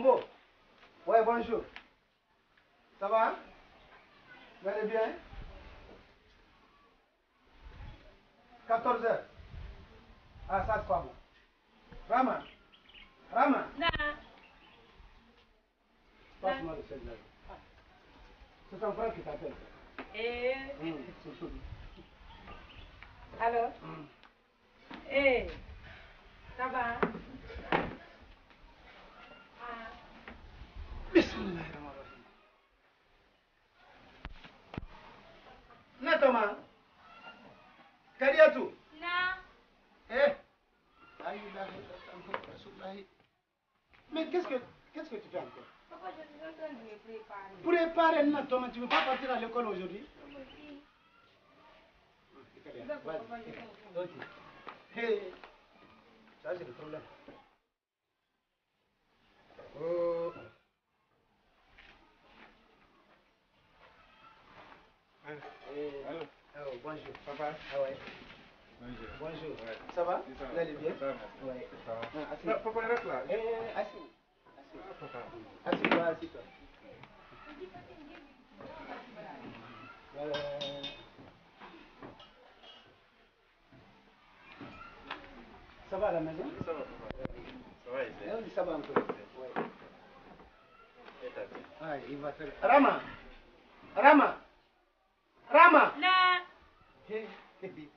Tombo. Ouais, bonjour. Ça va? Vous allez bien? 14 heures. Ah, ça c'est pas bon. Rama. Rama. Non. Passe-moi le celle-là. C'est ton frère qui t'appelle. Alors? Ça va? Bismillahirrahmanirrahim. Natoma. Kariatou. Mais qu'est-ce que tu fais encore? Papa, je suis en train de me préparer. Préparer Natoma, tu ne veux pas partir à l'école aujourd'hui? Hey. Ça c'est le problème. Oh. Allô. Oh, bonjour. Papa. Ah ouais. Bonjour. Bonjour. Ouais. Ça va? Vous allez bien? Ça va. Ouais. Ça va. Ah, papa, reste là. Assis. Papa. Assis-toi, assis-toi. Ça va à la maison? Ça va, papa. Ça va, ici. Oui, ça va un peu. Ouais. Ah, il va faire. Rama! Rama! Rama! Non. Hey, hey.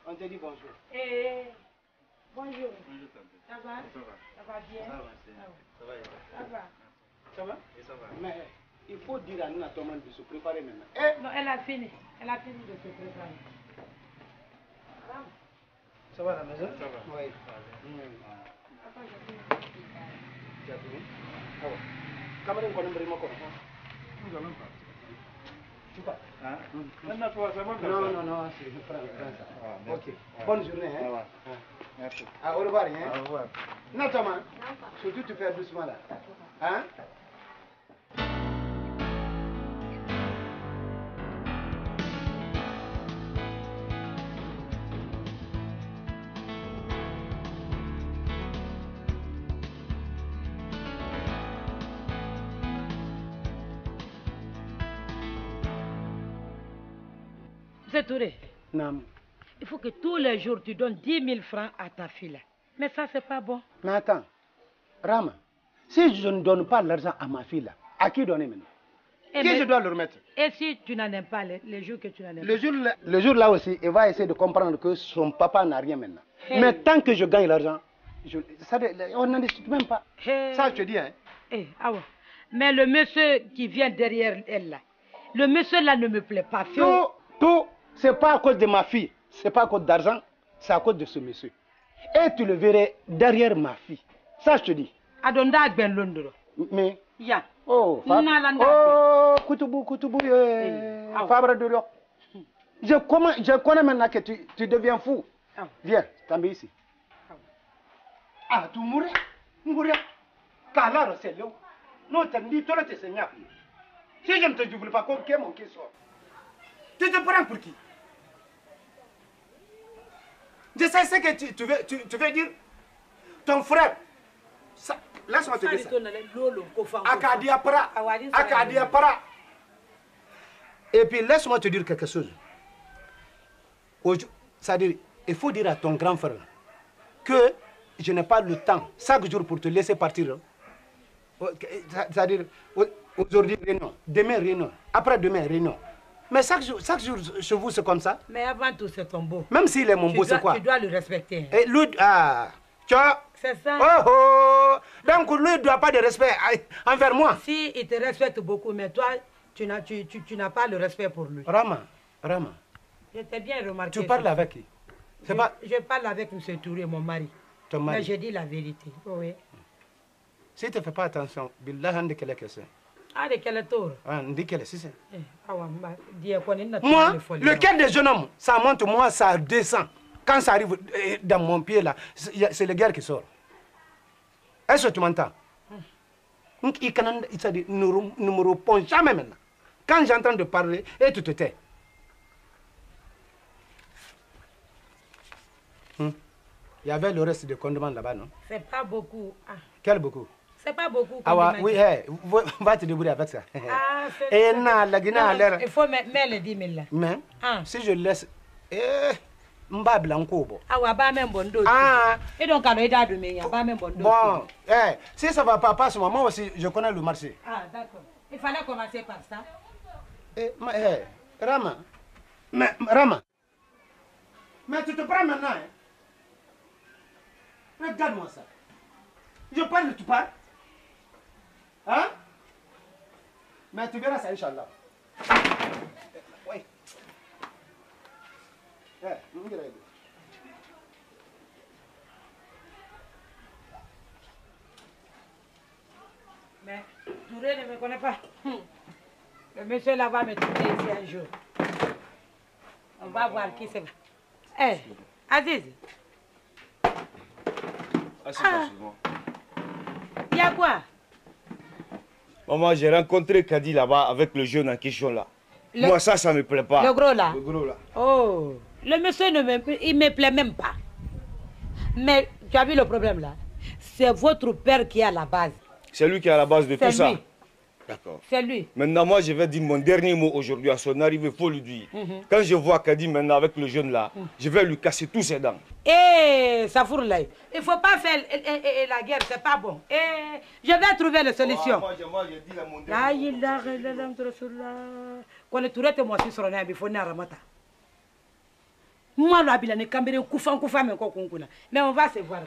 On te dit bonjour. Bonjour. Bonjour, tante. Ça va? Ça va. Ça va bien? Ça va, c'est. Ça va, Ça va. Ça va? Et ça va. Mais il faut dire à nous, à Thomas, de se préparer maintenant. Non, elle a fini. Elle a fini de se préparer. Ça va à la maison? Ça va. Oui. Papa, je fini. Tu as fini? Ah ouais. Cameroun, on a vraiment quoi? Nous allons partir. Tu pars? Hein? Non, Non, c'est je prends ça. Ah, ok. Bonne journée, hein? Ah, ouais. Merci. Ah, au revoir, hein? Au revoir. Non, Thomas. Surtout, tu fais doucement là. Hein? C'est Touré. Non. Il faut que tous les jours tu donnes 10 000 francs à ta fille là. Mais ça, c'est pas bon. Mais attends. Rama, si je ne donne pas l'argent à ma fille là, à qui donner maintenant? Qui je dois le remettre? Et si tu n'en aimes pas, les jours que tu n'en aimes pas? Le jour là aussi, il va essayer de comprendre que son papa n'a rien maintenant. Hey. Mais tant que je gagne l'argent, on n'en discute même pas. Hey. Ça, je te dis, hein. Hey, ah ouais. Mais le monsieur qui vient derrière elle là, le monsieur là ne me plaît pas. Tout, c'est pas à cause de ma fille, c'est pas à cause d'argent, c'est à cause de ce monsieur. Et tu le verrais derrière ma fille. Ça, je te dis. Adonda ben londoro. Mais. Ya. Oh, Koutoubou, Fabre de l'Or. Je connais maintenant que tu deviens fou. Viens, t'en ici. Ah, tu mourrais. Kala, c'est l'eau. Non, t'as dit, toi, tu es seigneur. Si je ne te développe pas, comme mon qui sort. Tu te prends pour qui? Je sais ce que tu veux dire. Ton frère. Laisse-moi te dire ça. Akadia para. Et puis laisse-moi te dire quelque chose. C'est-à-dire, il faut dire à ton grand frère que je n'ai pas le temps chaque jour pour te laisser partir. C'est-à-dire, aujourd'hui réunion, demain réunion, après-demain réunion. Mais chaque jour chez vous, c'est comme ça. Mais avant tout, c'est ton beau. Même s'il est mon beau, c'est quoi? Tu dois le respecter. Et lui, c'est ça. Oh. Donc lui ne doit pas de respect envers moi. Si, il te respecte beaucoup, mais toi, tu n'as pas le respect pour lui. Rama. Je t'ai bien remarqué. Tu parles avec qui? Je parle avec M. Touré, mon mari. Ton mari? Mais je dis la vérité. Oui. Si tu ne fais pas attention, Billah, de quelle question? Ah, de quel tour? Ah, de quelle c'est ça? Moi, le cœur des jeunes hommes, ça monte, moi, ça descend. Quand ça arrive dans mon pied, là, c'est le guerre qui sort. Est-ce que tu m'entends? Il ne me répond jamais maintenant. Quand j'entends de parler, et tu te tais. Il y avait le reste de condiments là-bas, non? C'est pas beaucoup. Ah. Quel beaucoup? C'est pas beaucoup. Ah oui, va te débrouiller avec ça. Ah, et non, la Guinée a l'air... Il faut mettre les 10 000 là. Mais, si je laisse... Mba blanco bo. Ah ouais, bah même bon dos. Ah. Et donc alors il a de meilleur, bah même bon dos. Bon, si ça va pas passer, moi aussi je connais le marché. Ah d'accord. Il fallait commencer par ça. Rama. Mais Rama. Mais tu te prends maintenant, hein? Regarde-moi ça. Je parle, tu parles. Hein? Mais tu verras ça, Inch'Allah. Oui. Mais Touré ne me connaît pas. Le monsieur là va me trouver ici un jour. On va voir qui c'est. Aziz. Il y a quoi? Maman, j'ai rencontré Kadi là-bas avec le jeune en question là. Moi, ça me plaît pas. Le gros là? Le gros là. Oh, le monsieur ne me plaît même pas. Mais tu as vu le problème là? C'est votre père qui est à la base. C'est lui qui est à la base de tout ça? Lui. D'accord. C'est lui. Maintenant, moi, je vais dire mon dernier mot aujourd'hui. À son arrivée, il faut lui dire. Quand je vois Kadi maintenant avec le jeune là, je vais lui casser tous ses dents. Safour là, il ne faut pas faire la guerre, c'est pas bon. Je vais trouver la solution. Moi, j'ai dit mon dernier mot. Quand tu es moi, tu seras là, il faut n'arrêter. Moi, je ne sais pas, mais on va se voir.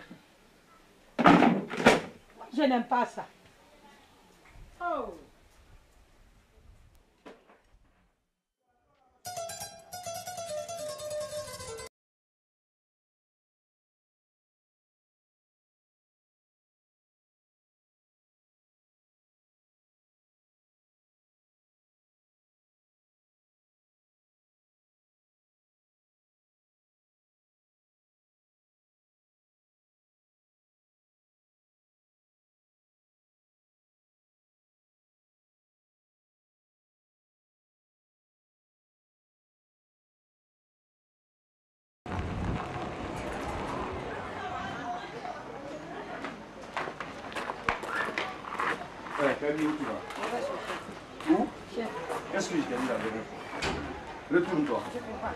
Je n'aime pas ça. Oh. Kadi, où tu vas? Où? Qu'est-ce que je t'ai dit la dernière fois? Retourne-toi. Je peux pas.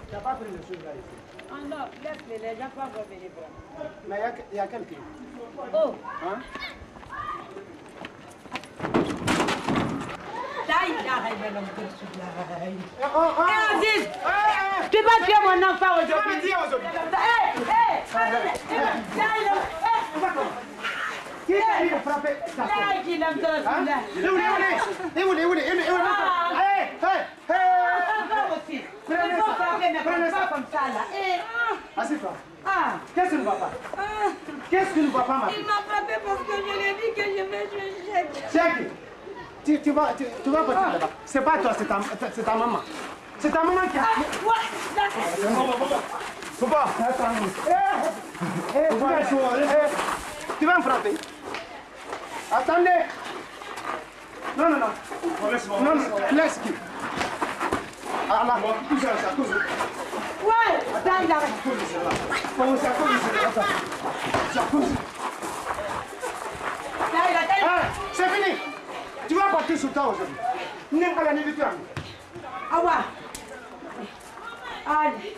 Tu n'as pas pris le sucre là ici? Ah non, laisse-les, les gens peuvent revenir. Mais il y a quelqu'un. Oh! Hein? Aziz! Tu vas tuer mon enfant aujourd'hui! Tu vas me dire aujourd'hui! Qui t'a dit de frapper ta Assieds-toi. Qu'est-ce que ne va pas? Qu'est-ce que ne va pas, ma fille? Il m'a frappé parce que je lui ai dit que je vais jouer chèque. Tu vas partir là-bas. C'est pas toi, c'est ta maman. C'est ta maman qui a... Faut pas. Tu vas me frapper. Attendez. Non. Non, laisse-moi. Ah là, tout ça, c'est à cause de... Ouais, attends, il arrête. C'est à cause de ça. C'est à cause de... C'est fini. Tu vas partir sur toi aujourd'hui. N'aime pas la négociation. Ah ouais. Allez.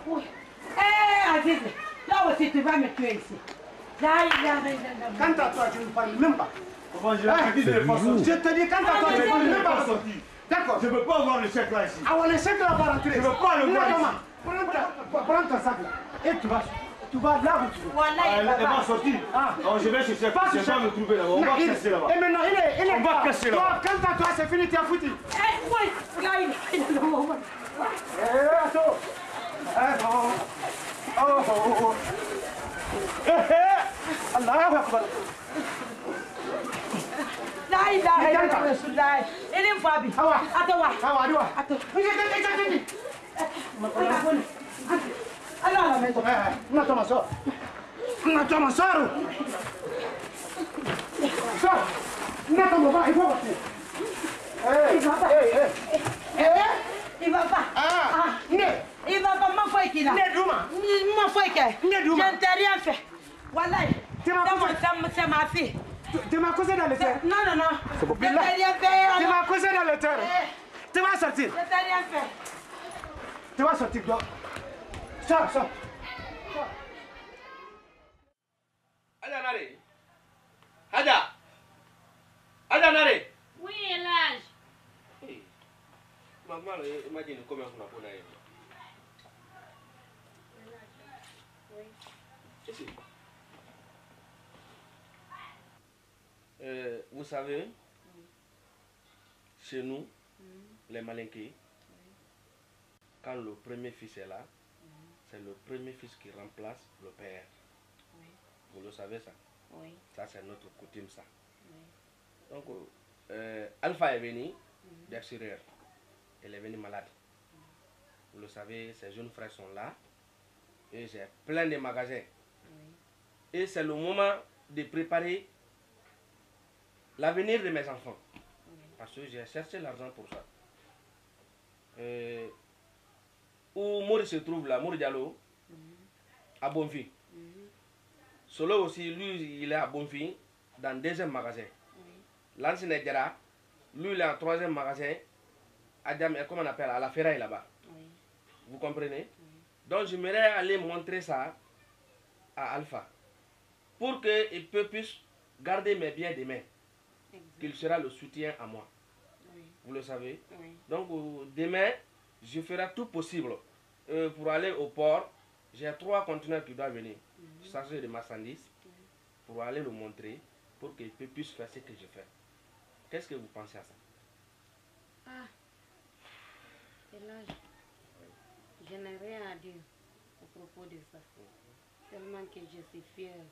Oui. Aziz, là aussi tu vas me tuer ici. Quant à toi, tu ne parles même pas. Je te dis, quant à toi, tu ne parles même pas. D'accord. Je ne peux pas avoir le chèque là ici. Ah ouais, le chèque là va rentrer. Je ne veux pas le voir ici. Prends ton sac là. Et tu vas là où tu veux. Voilà, elle va sortir. Je vais chercher. Je vais me trouver là-bas. On va casser là-bas. Et maintenant, il est. On va casser là-bas. Quant à toi, c'est fini, tu as foutu. Oui, là, il est. Attends. Allahu Akbar. Il ne faut Wabi. Awa. Attends, wa. Awa, awa. Attends. Alors, à la maison. Non, Thomas, sors. Non, Thomas, sors. Sors. Non, Thomas, il faut partir. Il va pas. Il va pas. Ah, il va pas. M'en faut qu'il a. M'en faut qu'il. Je ne t'ai rien fait. Voilà. C'est ma fille. Tu m'as causé dans le terre. Non, non, non. C'est bon. Je ne t'ai rien fait. Tu m'as causé dans le terre. Tu vas sortir. Je ne t'ai rien fait. Tu vas sortir. Sors, sors. Ada Nare. Ada Nare. Oui, Elage. Oui. Maman, imagine combien on a pour naïf. Oui. Ici. Vous savez, chez nous, les Malinqués, quand le premier fils est là, c'est le premier fils qui remplace le père. Oui. Vous le savez ça? Oui. Ça, c'est notre coutume, ça. Oui. Donc, Alpha est venu d'extérieur. Elle est venue malade. Vous le savez, ses jeunes frères sont là. Et j'ai plein de magasins. Oui. Et c'est le moment de préparer l'avenir de mes enfants. Oui. Parce que j'ai cherché l'argent pour ça. Où Maurice se trouve là, Maurice Diallo, à Bonfim. Solo aussi, lui, il est à Bonfim, dans le deuxième magasin. L'ancien Nedjara, lui, il est en troisième magasin, à comment on appelle, à la ferraille là-bas. Oui. Vous comprenez? Oui. Donc, j'aimerais aller montrer ça à Alpha pour qu'il puisse garder mes biens demain, qu'il sera le soutien à moi. Oui. Vous le savez? Oui. Donc, demain, je ferai tout possible pour aller au port. J'ai 3 conteneurs qui doivent venir, chargés de marchandises, pour aller le montrer, pour qu'il puisse faire ce que je fais. Qu'est-ce que vous pensez à ça? Ah, et là, je n'ai rien à dire à propos de ça. Tellement que je suis fière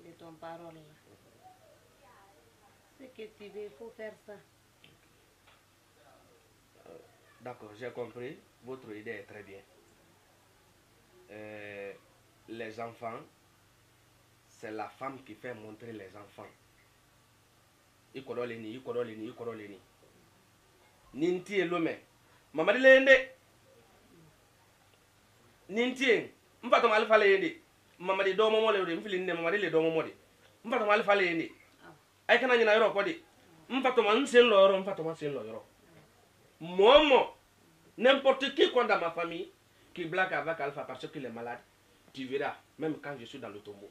de ton parole là. Ce que tu veux, il faut faire ça. D'accord, j'ai compris. Votre idée est très bien. Les enfants, c'est la femme qui fait montrer les enfants. Ikodoleni. Ninti elome. Mamadi lende. Ninti. Mfato Alpha lende. Mamadi domo mole de mfilinde mamadi le domo mode. Mfato Alpha lende. Ay kana nyina yoro kodi. Mfato man sen loro, mfato man sen loro. Momo. N'importe qui dans ma famille qui blague avec Alpha parce qu'il est malade, tu verras, même quand je suis dans le tombeau.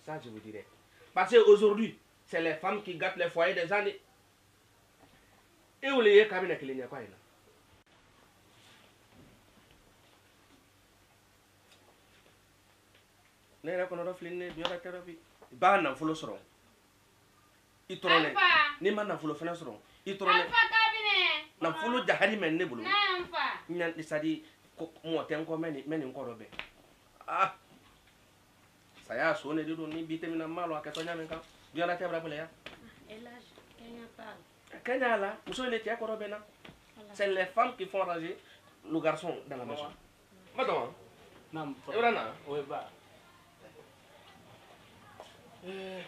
Ça, je vous dirai. Parce qu'aujourd'hui, c'est les femmes qui gâtent les foyers des années. Et où les cabines qui les quoi là? Ne reconnaît flinne, bien la thérapie. Bah, n'en faut soro. Il tourne. Ni man n'en faut le faire soro. Il tourne. Na fulu jahari men ne bulu nyan disadi mo ten ko men ko robe ah saya so ne dido ni bite mina malo akato nyamen ka biana tebra pele ya Elage, Kenya parle. Kenya là muso ne tia ko robe na c'est les femmes qui font ranger le garçon dans la maison madame Nam. Eurana Oui, bah.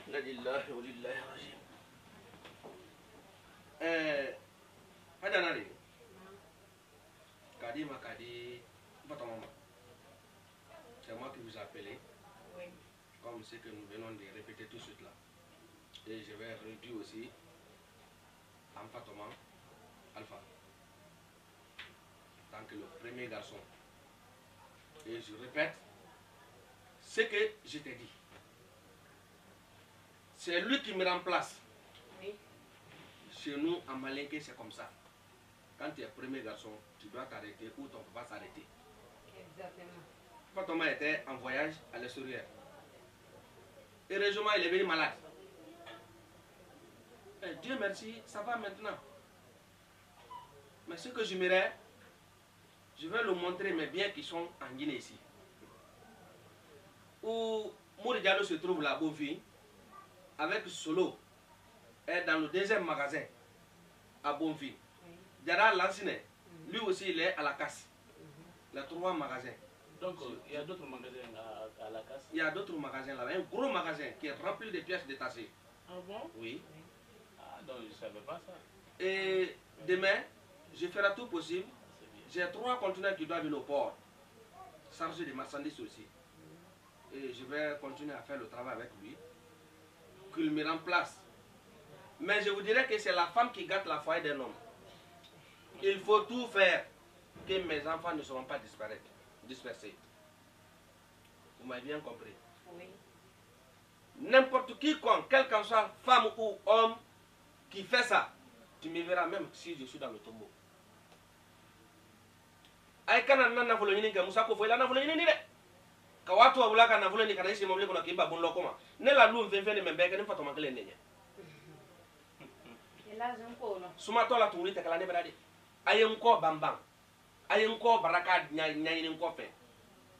la lillahi wa lillahi rajim Ada Nare. Kadi Makadi, votre maman. C'est moi qui vous appelle. Oui. Comme c'est que nous venons de répéter tout de suite là. Et je vais réduire aussi en Fatoma, Alpha. Tant que le premier garçon. Et je répète ce que je t'ai dit. C'est lui qui me remplace. Oui. Chez nous, en Malinké, c'est comme ça. Quand tu es premier garçon, tu dois t'arrêter ou ton papa s'arrêter. Exactement. Fatoma était en voyage à l'extérieur. Heureusement, il est venu malade. Et Dieu merci, ça va maintenant. Mais ce que je m'irai, je vais le montrer mes biens qui sont en Guinée ici. Où Maurice Diallo se trouve là, Bonfim, avec Solo, est dans le deuxième magasin. à Bonfil. Diara Lansine, lui aussi il est à la casse. Les 3 magasins. Donc il y a d'autres magasins à la casse? Il y a d'autres magasins là-bas, un gros magasin qui est rempli de pièces détachées. Ah bon? Oui. Ah donc je ne savais pas ça. Et demain, je ferai tout possible. J'ai 3 conteneurs qui doivent venir au port, chargés de marchandises aussi. Et je vais continuer à faire le travail avec lui, qu'il me remplace. Mais je vous dirais que c'est la femme qui gâte la foyer d'un homme. Il faut tout faire que mes enfants ne seront pas dispersés. Vous m'avez bien compris? Oui. N'importe quiconque, quelle qu'en soit femme ou homme, qui fait ça, tu me verras même si je suis dans le tombeau. Ay kana nana fulo nyini ga musa ko fo ila na fulo nyini de ka watu wa bulaka na fulo ni kana isi momle ko na kimba bun lokoma ne la lu mfenfe ni membe ka ni fato makele nenya ela zonko no suma to la tuli te kala ne bradi ayen ko bambang ayen ko baraka nyanyini ko fe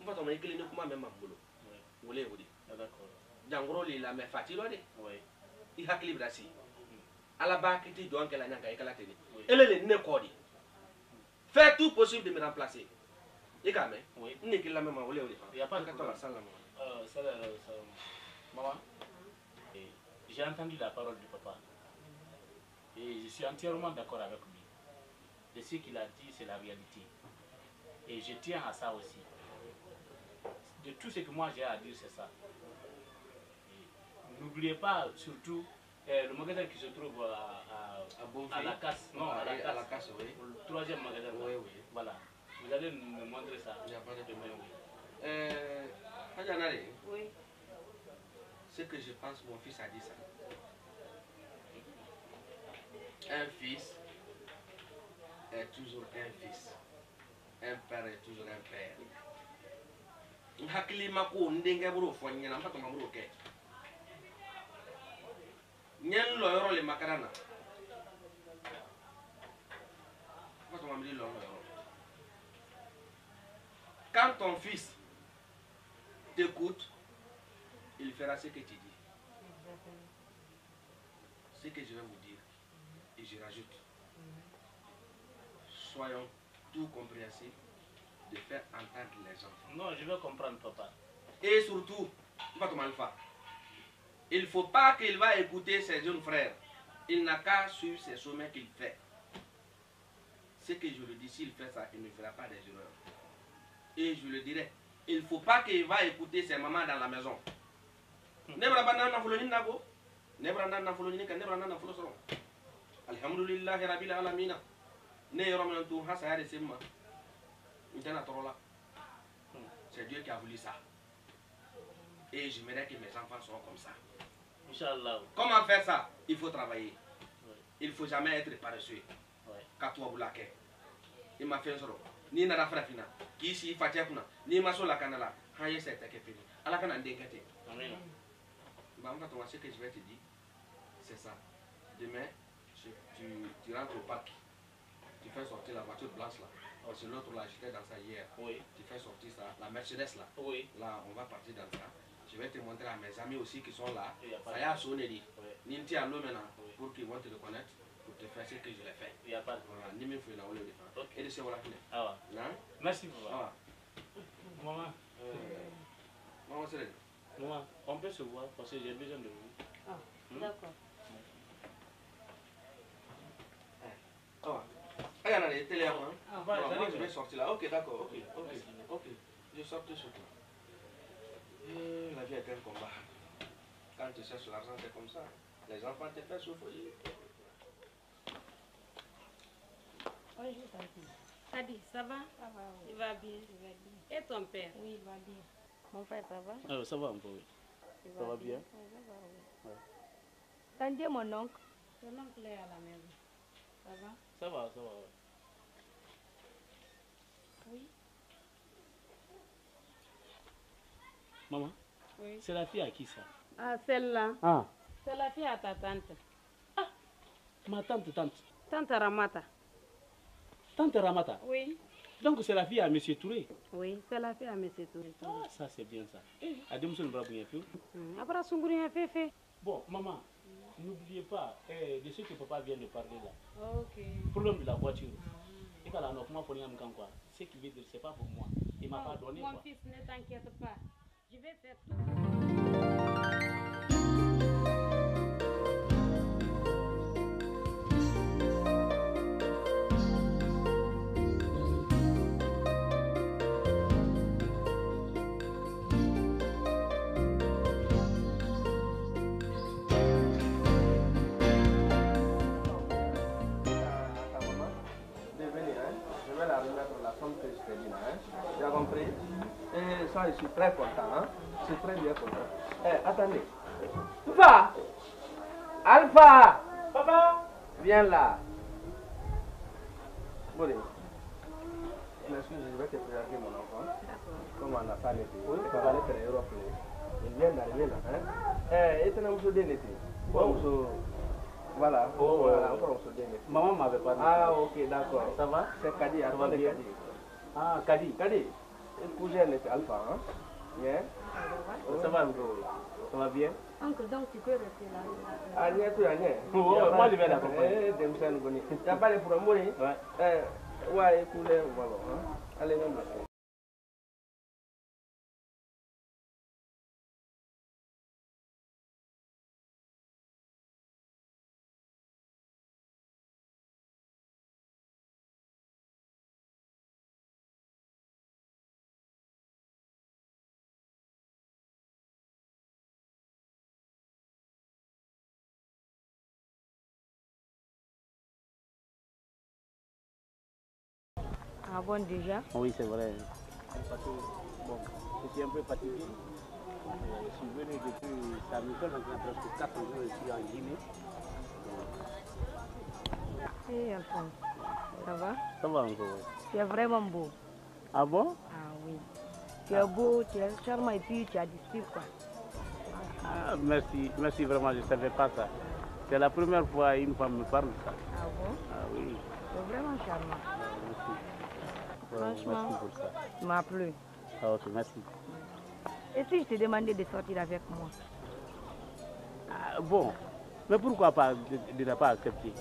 mfato makele ni kuma memma bulo wole wodi d'accord jangoro li la me fatilo de oui I hakili brasi ala ba kiti don kala nyanga e kala teni elele ne ko di. Fais tout possible de me remplacer. Et quand même, oui. Il n'y a pas de problème. Maman, j'ai entendu la parole du papa. Et je suis entièrement d'accord avec lui. De ce qu'il a dit, c'est la réalité. Et je tiens à ça aussi. De tout ce que moi j'ai à dire, c'est ça. N'oubliez pas surtout le magasin qui se trouve à la casse. Non, à la casse, oui. Le 3e magasin. Oui, oui. Voilà. Vous allez me montrer ça. Il n'y a pas de demain. Oui. Ce que je pense, mon fils a dit ça. Un fils est toujours un fils. Un père est toujours un père. Hakili mako ndenge bro fo nyana mpato mamro ke. Nyen lo yoro le makarana. Mpato mamri lo yoro. Quand ton fils t'écoute, il fera ce que tu dis. Ce que je vais vous dire, et je rajoute, soyons tout compréhensifs de faire entendre les enfants. Non, je vais comprendre, papa. Et surtout, il ne faut pas qu'il va écouter ses jeunes frères. Il n'a qu'à suivre ses chemins qu'il fait. Ce que je le dis, s'il fait ça, il ne fera pas des erreurs. Et je le dirai, il ne faut pas qu'il va écouter ses mamans dans la maison. Alhamdulillah rabbil alamin. C'est Dieu qui a voulu ça. Et j'aimerais que mes enfants soient comme ça. Inch'Allah. Comment faire ça? Il faut travailler. Il ne faut jamais être paresseux. Il m'a fait un soro. Ni na rafra fina. Qui si fatia kuna. Ni maso la kanala. Haye c'est ta kefini. Ala kana ndengate. Amen. Ce que je vais te dire, c'est ça. Demain, tu rentres au parc. Tu fais sortir la voiture blanche là. Parce que l'autre là, j'étais dans ça hier. Oui. Tu fais sortir ça. La Mercedes là. Oui. Là, on va partir dans ça. Je vais te montrer à mes amis aussi qui sont là. Ça y a sonné dit. Ninti à l'eau maintenant. Pour qu'ils vont te reconnaître. Pour te faire ce que je l'ai fait. Il n'y a pas de problème. Ni même fait le défendre. Et de ce voilà. Ah ouais. Merci papa. Maman. Maman, c'est Maman, on peut se voir parce que j'ai besoin de vous. Ah, d'accord. Moi, je vais sortir là. Ok, d'accord. Ok. Je sors tout de suite. La vie est un combat. Quand tu cherches l'argent, c'est comme ça. Les enfants te font souffrir. Bonjour, Tati. Tati, ça va? Ça va, oui. Il va bien. Et ton père? Oui, il va bien. Mon frère, ça va? Ça va un peu, oui. Ça va bien? Oui, ça va, oui. Ouais. T'as mon oncle? Ton oncle est à la maison. Ça va? Ça va, oui. Oui. Maman? Oui. C'est la fille à qui ça? Ah, celle-là? Ah. C'est la fille à ta tante. Ah, ma tante. Tante Ramata. Tante Ramata? Oui. Donc c'est la fille à M. Touré? Oui, c'est la fille à M. Touré. Ah, ça c'est bien ça. Ademson Brabouya fait. Après, son fait. Bon, maman, n'oubliez pas, de ce que papa vient de parler là. Ok. Le problème de la voiture. Et voilà, non, comment faut quoi? Ce qui veut dire, c'est pas pour moi. Il m'a pas donné. Mon fils, ne t'inquiète pas. Je vais faire tout. Tu as compris? Et ça, je suis très content. Hein? Je suis très bien content. Attendez. Alpha! Alpha! Papa! Viens là. Bon, excuse, je vais te présenter mon enfant. Comme on a pas l'été. Oui, ça va aller faire Europe. Il vient d'arriver là. Et tu as un d'été. Voilà. Voilà, encore un d'été. Maman m'avait pas dit. Ah, ok, d'accord. Ça va? C'est Kadi, attendez Kadi. Ah, Kadi. Kadi, épousez avec Alpha, hein? Bien. Ça va, ça va bien? Oncle, donc tu peux rester là. Ah, n'y a plus rien. Moi, je vais l'accompagner. Il n'y a pas de problème. Ouais. Ouais, écoutez, voilà. Allez, même. Ah bon déjà? Oui, c'est vrai. Parce que, bon, je suis un peu fatigué. Je suis venu depuis Saint-Michel, maintenant presque 4 jours, je suis en Guinée. Hé Alphonse, ça va? Ça va encore. Tu es vraiment beau. Ah bon? Ah oui. Tu es beau, tu es charmant et puis tu as du style quoi. Ah, merci vraiment, je ne savais pas ça. C'est la première fois une femme me parle de ça. Ah bon? Ah oui. Tu es vraiment charmant. Merci. Franchement, merci pour ça. tu m'as plu. Ah, ok, merci. Et si je te demandais de sortir avec moi? Ah, bon, mais pourquoi pas de ne pas accepter?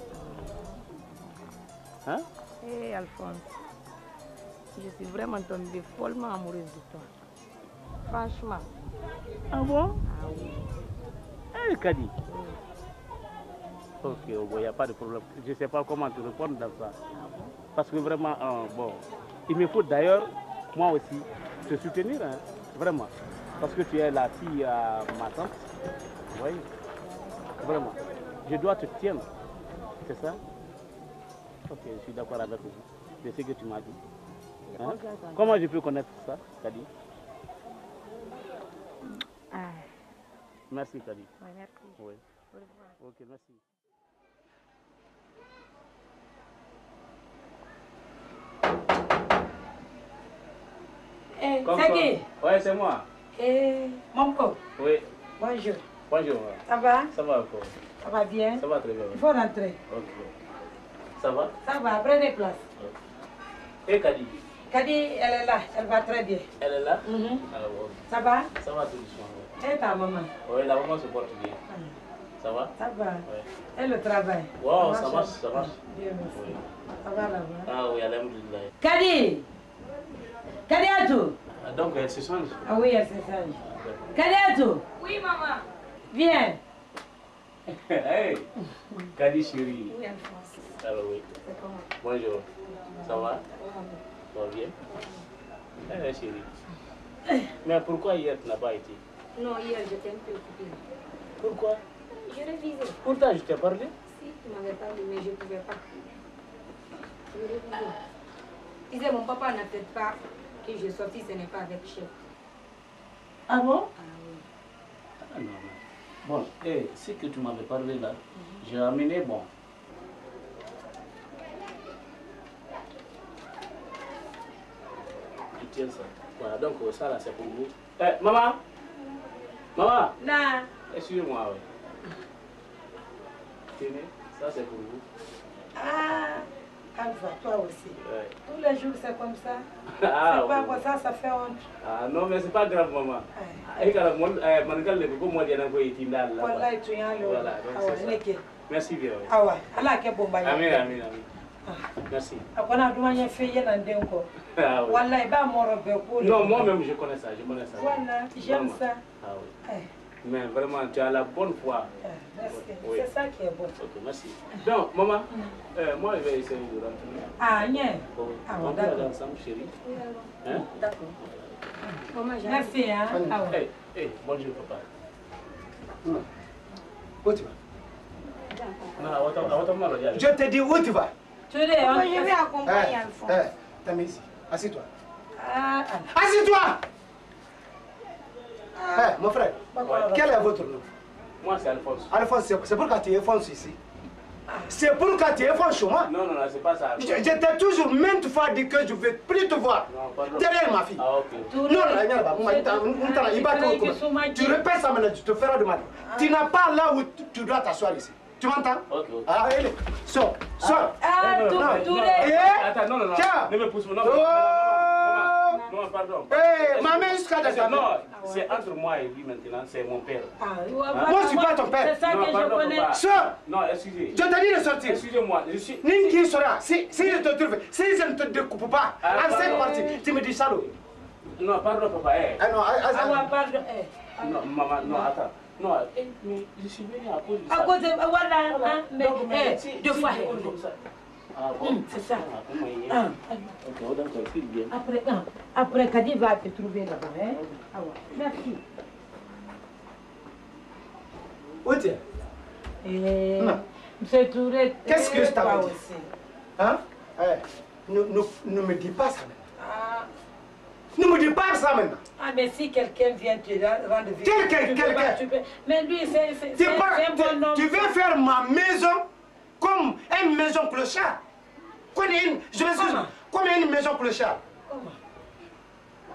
Hein? Hé Alphonse, je suis vraiment tombée follement amoureuse de toi. Franchement. Ah bon? Ah oui. Eh, Kadi. Ok, il n'y a pas de problème. Je ne sais pas comment te répondre dans ça. Parce que vraiment, bon, il me faut d'ailleurs, moi aussi, te soutenir, hein, vraiment. Parce que tu es la fille à ma tante. Oui, vraiment. Je dois te tenir. C'est ça? Ok, je suis d'accord avec vous. C'est ce que tu m'as dit. Hein? Comment je peux connaître ça, Kadi? Merci, Kadi. Oui, merci. Oui. Au revoir. Ok, merci. C'est qui? Oui, c'est moi. Mon pauvre. Oui. Bonjour. Bonjour. Ça va? Ça va encore. Ça va bien? Ça va très bien. Il faut rentrer. Ok. Ça va? Ça va, prenez place. Et Kadi? Kadi, elle est là, elle va très bien. Elle est là? Alors, ça va? Ça va tout doucement. Et ta maman? Oui, la maman se porte bien. Ça va? Ça va. Oui. Et le travail? Wow, ça marche, ça marche. Bien, merci. Oui. Ça va là-bas? Ah oui, alhamdulillah. Kadi! Kadiatou! Donc elle se change? Ah oui, elle se change. Kadiatou! Oui, maman. Viens! Hey! Kadi chérie. Oui, Alphonse. Alors oui. C'est comment? Bonjour. Ça va? Ça va bien? Eh chérie. Mais pourquoi hier tu n'as pas été? Non, hier j'étais un peu occupée. Pourquoi? Je révisais. Pourtant je t'ai parlé. Si, tu m'avais parlé, mais je ne pouvais pas. Je révisais. Tu disais, mon papa n'accepte pas que je sortis, ce n'est pas avec chef. Ah bon? Ah oui. Ah non, non. Bon, ce que tu m'avais parlé là, j'ai amené, bon. Je tiens ça. Voilà, donc ça là c'est pour vous. Maman! Maman! Là! Excusez-moi, oui. Tenez, ça c'est pour vous. Ah! Alpha, toi aussi. Ouais. Tous les les jours c'est comme ça. Ah, C'est pas comme ça fait honte. Ah non, mais c'est pas grave, maman. Voilà, tu y as le. Voilà, donc c'est ça. Merci bien. Ah ouais, Allah qui est bon. Amen, amen, amen. Merci. Non, moi-même je connais ça, Voilà, j'aime ça. Ah oui. Mais vraiment, tu as la bonne foi. Merci. Oui. C'est ça qui est bon. Ok, merci. Donc, maman, moi je vais essayer de rentrer. Ah, non. On peut aller ensemble, chérie. Hein? D'accord. Merci, hein. Ah ouais. Hey, bonjour, papa. Où tu vas? Non, Je te dis où tu vas? Tu es là, Je vais accompagner Alphonse. T'as mis ici. Assieds-toi. Ah, Assieds-toi! Mon frère, quel est votre nom? moi c'est Alphonse. Alphonse, c'est pourquoi tu es Fonce ici. C'est pourquoi tu es Fonce chez moi. Non, c'est pas ça. Je t'ai toujours maintes fois dit que je ne veux plus te voir. Non, pardon. Derrière ma fille. Ah, ok. Non, tu répètes ça maintenant, tu te feras de mal. Tu n'as pas là où tu dois t'asseoir ici. Tu m'entends? Ok. Ah, allez, sors. ah, Attends, non. Tiens. Ne me pousse pas. Non, pardon. Ma main jusqu'à dessus. Non, c'est entre moi et lui maintenant, c'est mon père. Moi, je ne suis pas ton père. C'est ça que je connais. Sors. Non, excusez. Je t'ai dit de sortir. Excusez-moi, je suis... Ninki sera. Si je te trouve, si je ne te découpe pas, en 5 parties, tu me dis salaud. Non, pardon, papa. Ah, pardon. Non, maman, non, attends. Non, mais je suis venu à cause de ça. À cause de... Voilà, mais... deux fois. Ah bon? C'est ça. Ok, d'accord, c'est bien. Après, Kadi va te trouver là-bas. Hein? Ah ouais. Merci. Où tu es? Monsieur Touré... Qu'est-ce que je t'avais dit? Aussi. Hein? Ne me dis pas ça maintenant. Ne me dis pas ça maintenant. Ah, mais si quelqu'un vient te rendre visite... Quelqu'un. Mais lui, c'est un bon homme. Tu veux faire ma maison comme une maison clochard? Comme une maison clochard. Comment?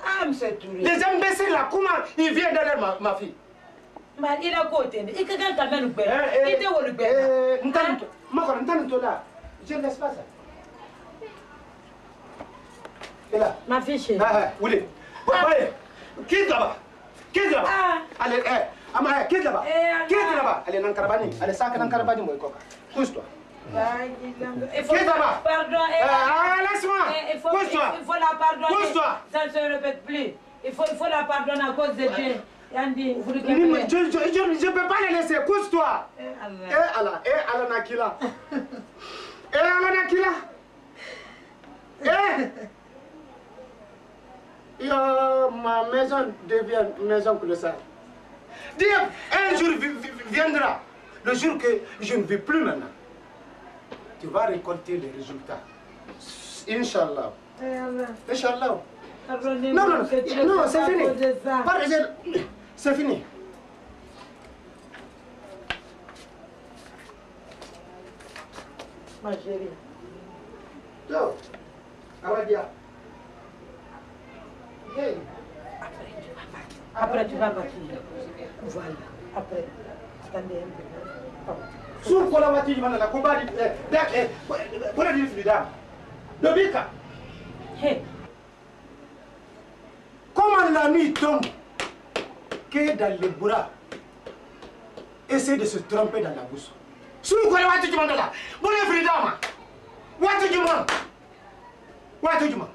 Ah, monsieur Touré. Les imbéciles là, comment ils viennent derrière ma fille? Mais il a côté. Il a quand même le père. Il est où le père? Je ne laisse pas ça. Et là? Ma fille chérie. Où est? Quitte là-bas. Quitte là-bas. Allez, quitte là-bas. Quitte là-bas. Allez, Nankarabani. Allez, ça que Nankarabani, moi, couche-toi. Quitte là-bas. Pardon. Laisse-moi. Couche-toi. Il faut la pardonner. Couche-toi. Ça ne se répète plus. Il faut la pardonner à cause de Dieu. Yandi, vous le Je ne peux pas la laisser. Couche-toi. Allah Nakila. Allah Nakila. Ma maison devient maison colossale. Dis, un jour viendra, le jour que je ne vis plus maintenant. Tu vas récolter les résultats. Inch'Allah. Inch'Allah. Non, c'est fini. C'est fini. Ma chérie. Yo, Awadia. Après, tu vas partir. Voilà. Après, attendez un peu. Sur quoi la voiture, la combat pour la dame. De Bika. Comment la nuit tombe que dans le bras essaie de se tromper dans la bouche. Sur quoi la voiture, là. Pour les dame. What do you want?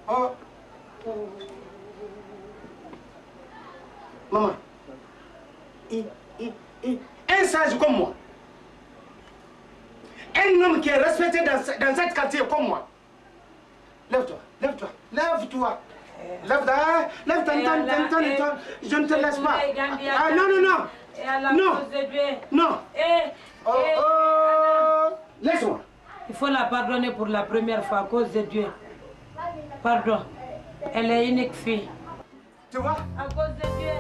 Oh. Maman, un sage comme moi, un homme qui est respecté dans cette quartier comme moi, lève-toi, lève-toi, lève-toi. Lève-toi, je ne te laisse pas. Ah non. Non. Laisse-moi. Il faut la pardonner pour la première fois à cause de Dieu. Pardon. Elle est unique fille. Tu vois? À cause de Dieu.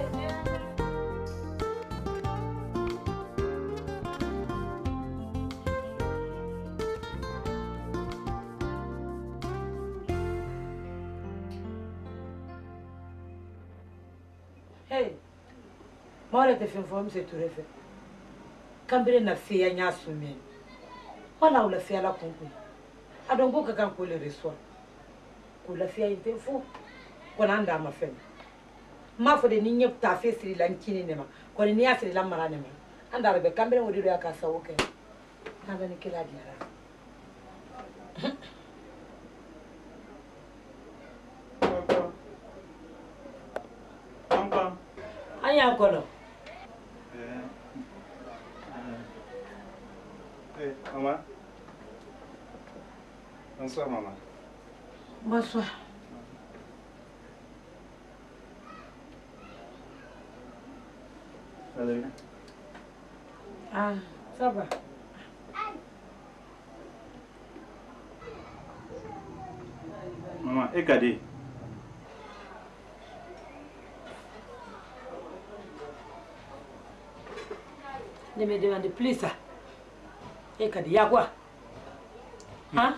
Hey, moi, je te fais une forme, c'est tout refait. Quand tu as fait un assumé, voilà où le fait à la concours. donc beaucoup quand on le reçoit. Qu'on la fait un peu fou. Qu'on a dans ma femme. Ma foi de niñe ta fait Sri Lankini nema. Qu'on n'y a Sri Lanka nema. Anda be kambe on dirait à casa ok. Anda ni kila dia. Papa. Aya kono. Maman. Bonsoir, maman. Bonsoir. Allez. Ah, ça va. Maman, et Kadi? Ne me demande plus ça. Et Kadi, y'a quoi? Hein?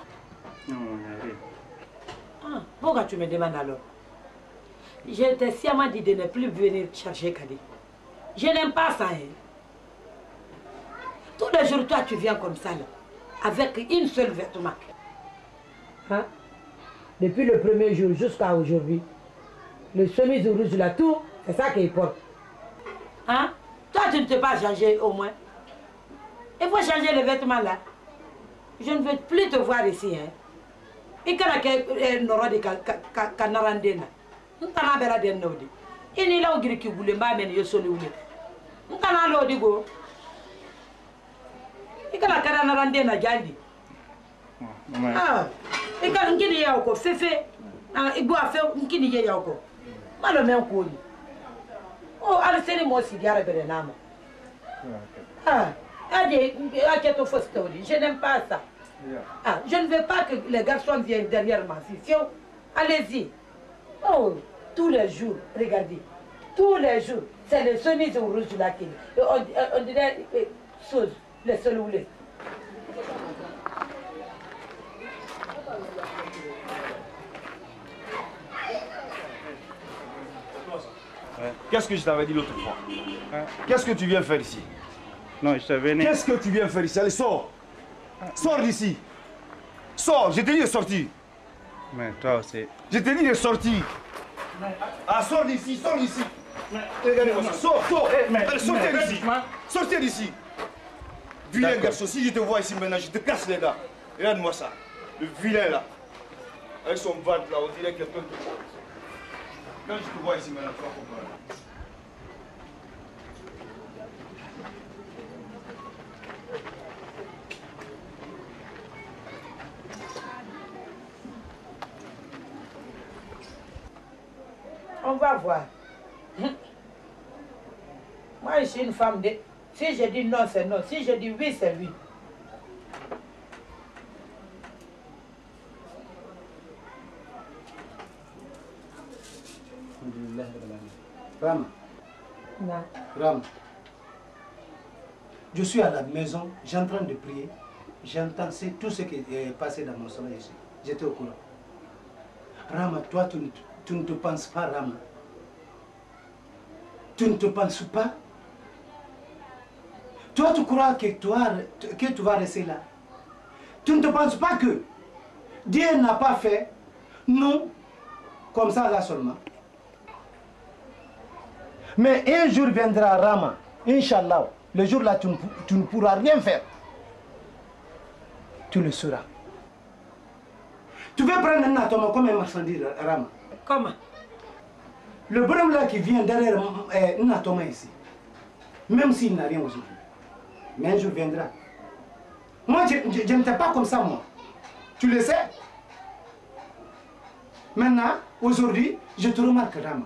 Non, il n'y a rien. Ah, pourquoi tu me demandes alors? Je t'ai sciemment dit de ne plus venir chercher Kadi. Je n'aime pas ça. Hein. Tous les jours, toi, tu viens comme ça, là, avec une seule vêtement. Hein? Depuis le premier jour jusqu'à aujourd'hui, le chemise rouge là, tout, c'est ça qu'il porte. Hein? Toi, tu ne t'es pas changé au moins. Il faut changer les vêtements là. Je ne veux plus te voir ici. Hein? Et quand il y a des canarandena, on a un peu de nodi. Il y a un qui voulait m'amener au sol. On a un peu de go. Et quand il y a un canarandena, Jandi. Ah, et quand il y a un peu de féfé, il doit faire un peu de yako. Malo me ko ni. Oh, ala sene mo si diara bere nama. Ah, allez, acheto fostoli, je n'aime pas ça. Ah, je ne veux pas que les garçons viennent derrière ma fille. Allez-y. Oh, tous les jours, regardez. Tous les jours, c'est les chemises rouges là qui. On dirait chose, les cellules. Qu'est-ce que je t'avais dit l'autre fois? Qu'est-ce que tu viens faire ici? Non, je t'avais venu. Qu'est-ce que tu viens faire ici? Allez, sors. Sors d'ici. Sors, je t'ai dit de sortir. Mais toi aussi. Je t'ai dit de sortir. Ah, sors d'ici, sors d'ici. Regardez-moi ça, sors, sors. Allez, sortez d'ici. Sortez d'ici. Vilain garçon, si je te vois ici maintenant, je te casse les dents. Regarde-moi ça. Le vilain là. Avec son ventre là, on dirait quelqu'un de... Quand je te vois ici maintenant, tu vas comprendre. On va voir. Moi, je suis une femme de... Si je dis non, c'est non. Si je dis oui, c'est oui. Rama. Non. Rama. Je suis à la maison, j'ai en train de prier. J'entends tout ce qui est passé dans mon sommeil ici. J'étais au courant. Rama, toi, tu ne te penses pas, Rama. Tu ne te penses pas. Toi, tu crois que tu vas rester là. Tu ne te penses pas que Dieu n'a pas fait, nous, comme ça là seulement. Mais un jour viendra, Rama, Inch'Allah, le jour là, tu ne pourras rien faire. Tu le sauras. Tu veux prendre un atome comme un marchandise, Rama. Comment? Le bonhomme là qui vient derrière un atome ici, même s'il n'a rien aujourd'hui, mais un jour viendra. Moi, je n'étais pas comme ça, moi. Tu le sais? Maintenant, aujourd'hui, je te remarque, Rama.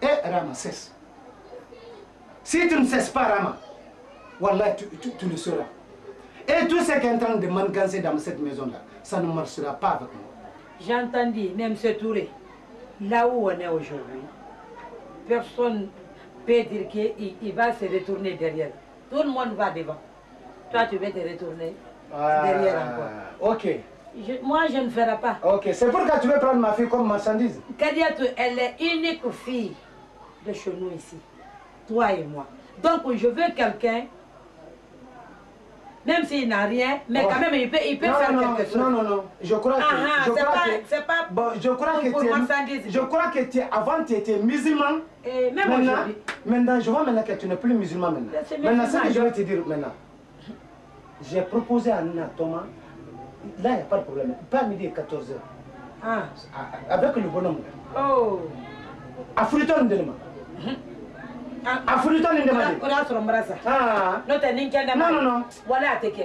Et Rama, cesse. Si tu ne cesses pas, Rama, Wallah, tu le sauras. Et tout ce qui est en train de mangancer dans cette maison-là, ça ne marchera pas avec moi. J'ai entendu, même ce Touré, là où on est aujourd'hui, personne ne peut dire qu'il va se retourner derrière. Tout le monde va devant. Toi, tu vas te retourner derrière encore. Ok. Moi, je ne ferai pas. Ok, c'est pourquoi tu veux prendre ma fille comme marchandise. Kadiatou, elle est unique fille de chez nous ici. Toi et moi. Donc, je veux quelqu'un Même s'il n'a rien, mais quand même, il peut faire quelque chose. Non. Je crois que... Je crois que avant, tu étais musulman. Maintenant, je vois maintenant que tu n'es plus musulman maintenant. Maintenant, ce que je vais te dire maintenant. J'ai proposé à Nina Thomas, là, il n'y a pas de problème. Pas à midi 14h. Avec le bonhomme. Oh. À Fruiton de Lima. À Fruiton de Lima. Non. Voilà, t'es que.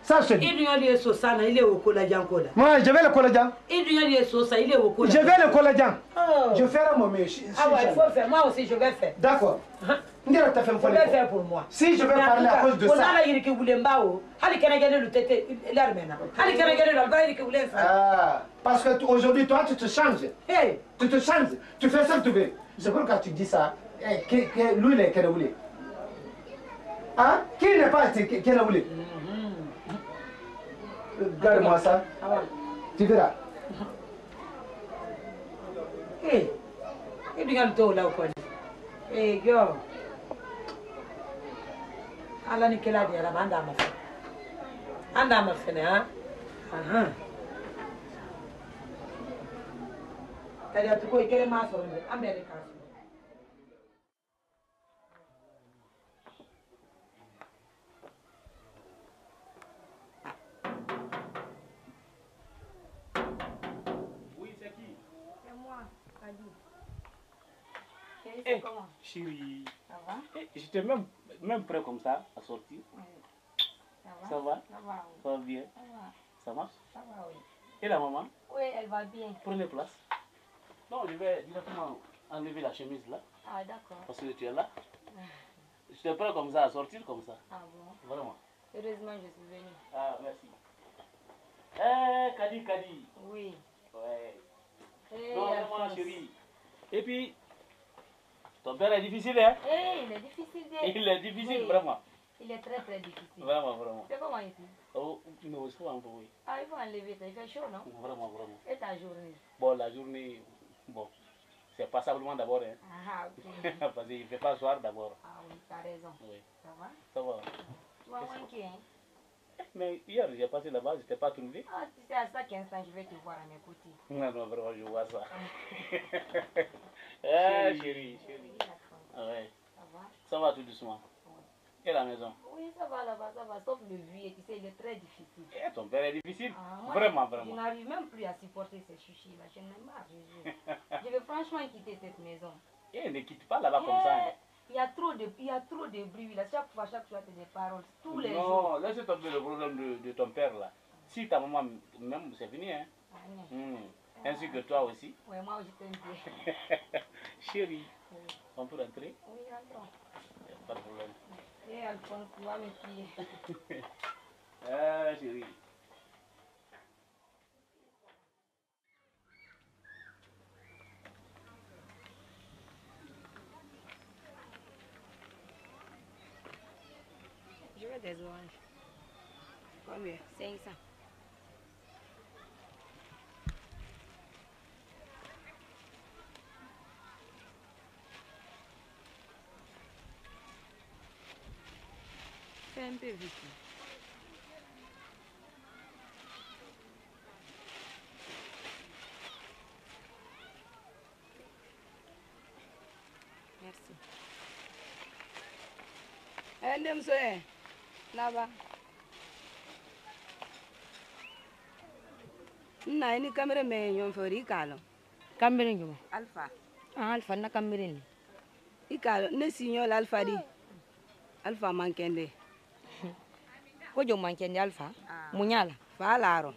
Ça je dis. Il est Sosana, il est au collège. Moi, je vais le collège. Il est Sosa, il est au collège. Je vais le collège. Je ferai mon mieux. Ouais, il faut faire. Moi aussi, je vais faire. D'accord. Je vais faire pour moi. Si je vais parler à cause de ça. Parce qu'aujourd'hui, toi, tu te changes. Tu te changes. Tu fais ça que tu veux. C'est pourquoi tu dis ça. Lui, il est Kenaoulé. Qui n'est pas Kenaoulé? Regarde-moi ça. Tu verras. Ala ni kela de yara anda ma fene ha kadi atuko ikere ma so nde ambele ka Oui, c'est qui? C'est moi, Kadi. Eh, chérie. Ça va? J'étais même prêt comme ça à sortir. Ça va? Ça va, oui. Ça va bien? Ça va. Ça marche? Ça va, oui. Et la maman? Oui, elle va bien. Prenez place. Non, je vais directement enlever la chemise là. Ah, d'accord. Parce que tu es là. J'étais prêt comme ça à sortir comme ça. Ah bon? Vraiment. Heureusement, je suis venue. Ah, merci. Eh, Kadi. Oui. Ouais. Non, vraiment, chérie. Et puis, ton père est difficile, hein? Il est difficile. Il est difficile, oui. Vraiment. Il est très difficile. Vraiment. C'est comment ici? Oh, non, c'est pas un peu, oui. Il faut enlever ça. Il fait chaud, non? Vraiment. Et ta journée? Bon, la journée, bon, c'est passablement d'abord, hein. Ok. Parce qu'il ne fait pas soir d'abord. Ah oui, t'as raison. Oui. Ça va? Ça va. Tu vas manquer, hein? Mais hier, j'ai passé là-bas, je ne t'ai pas trouvé. Tu sais, à chaque instant, je vais te voir à mes côtés. Non, vraiment, je vois ça. Chérie. Ouais. Ça va? Ça va tout doucement. Oui. Et la maison? Oui, ça va là-bas, ça va. Sauf le vieux, tu sais, il est très difficile. Et ton père est difficile? Moi, vraiment. Je n'arrive même plus à supporter ces chuchis-là. Je n'aime pas. Je vais franchement quitter cette maison. Et ne quitte pas là-bas comme ça. Hein. Il y a trop de bruit là. Chaque fois, tu as des paroles. Tous les jours. Non, laisse tomber le problème de ton père là. Si ta maman même, c'est fini, hein. Ainsi que toi aussi. Oui, moi je t'aime bien. Chérie, oui. On peut rentrer? Oui, rentrons. Pas de problème. Et Alphonse, tu vas me fier. Chérie. Je veux des oranges. Combien? 500. Fais un peu vite. Merci. Là-bas. Ni kamera me yon fori kalo. Kamera nyuma. Alpha. Alpha na kamera ni. Ikalo ne signal alpha di. Alpha mankende. Ko jo mankende alpha. Munyala. Falaro.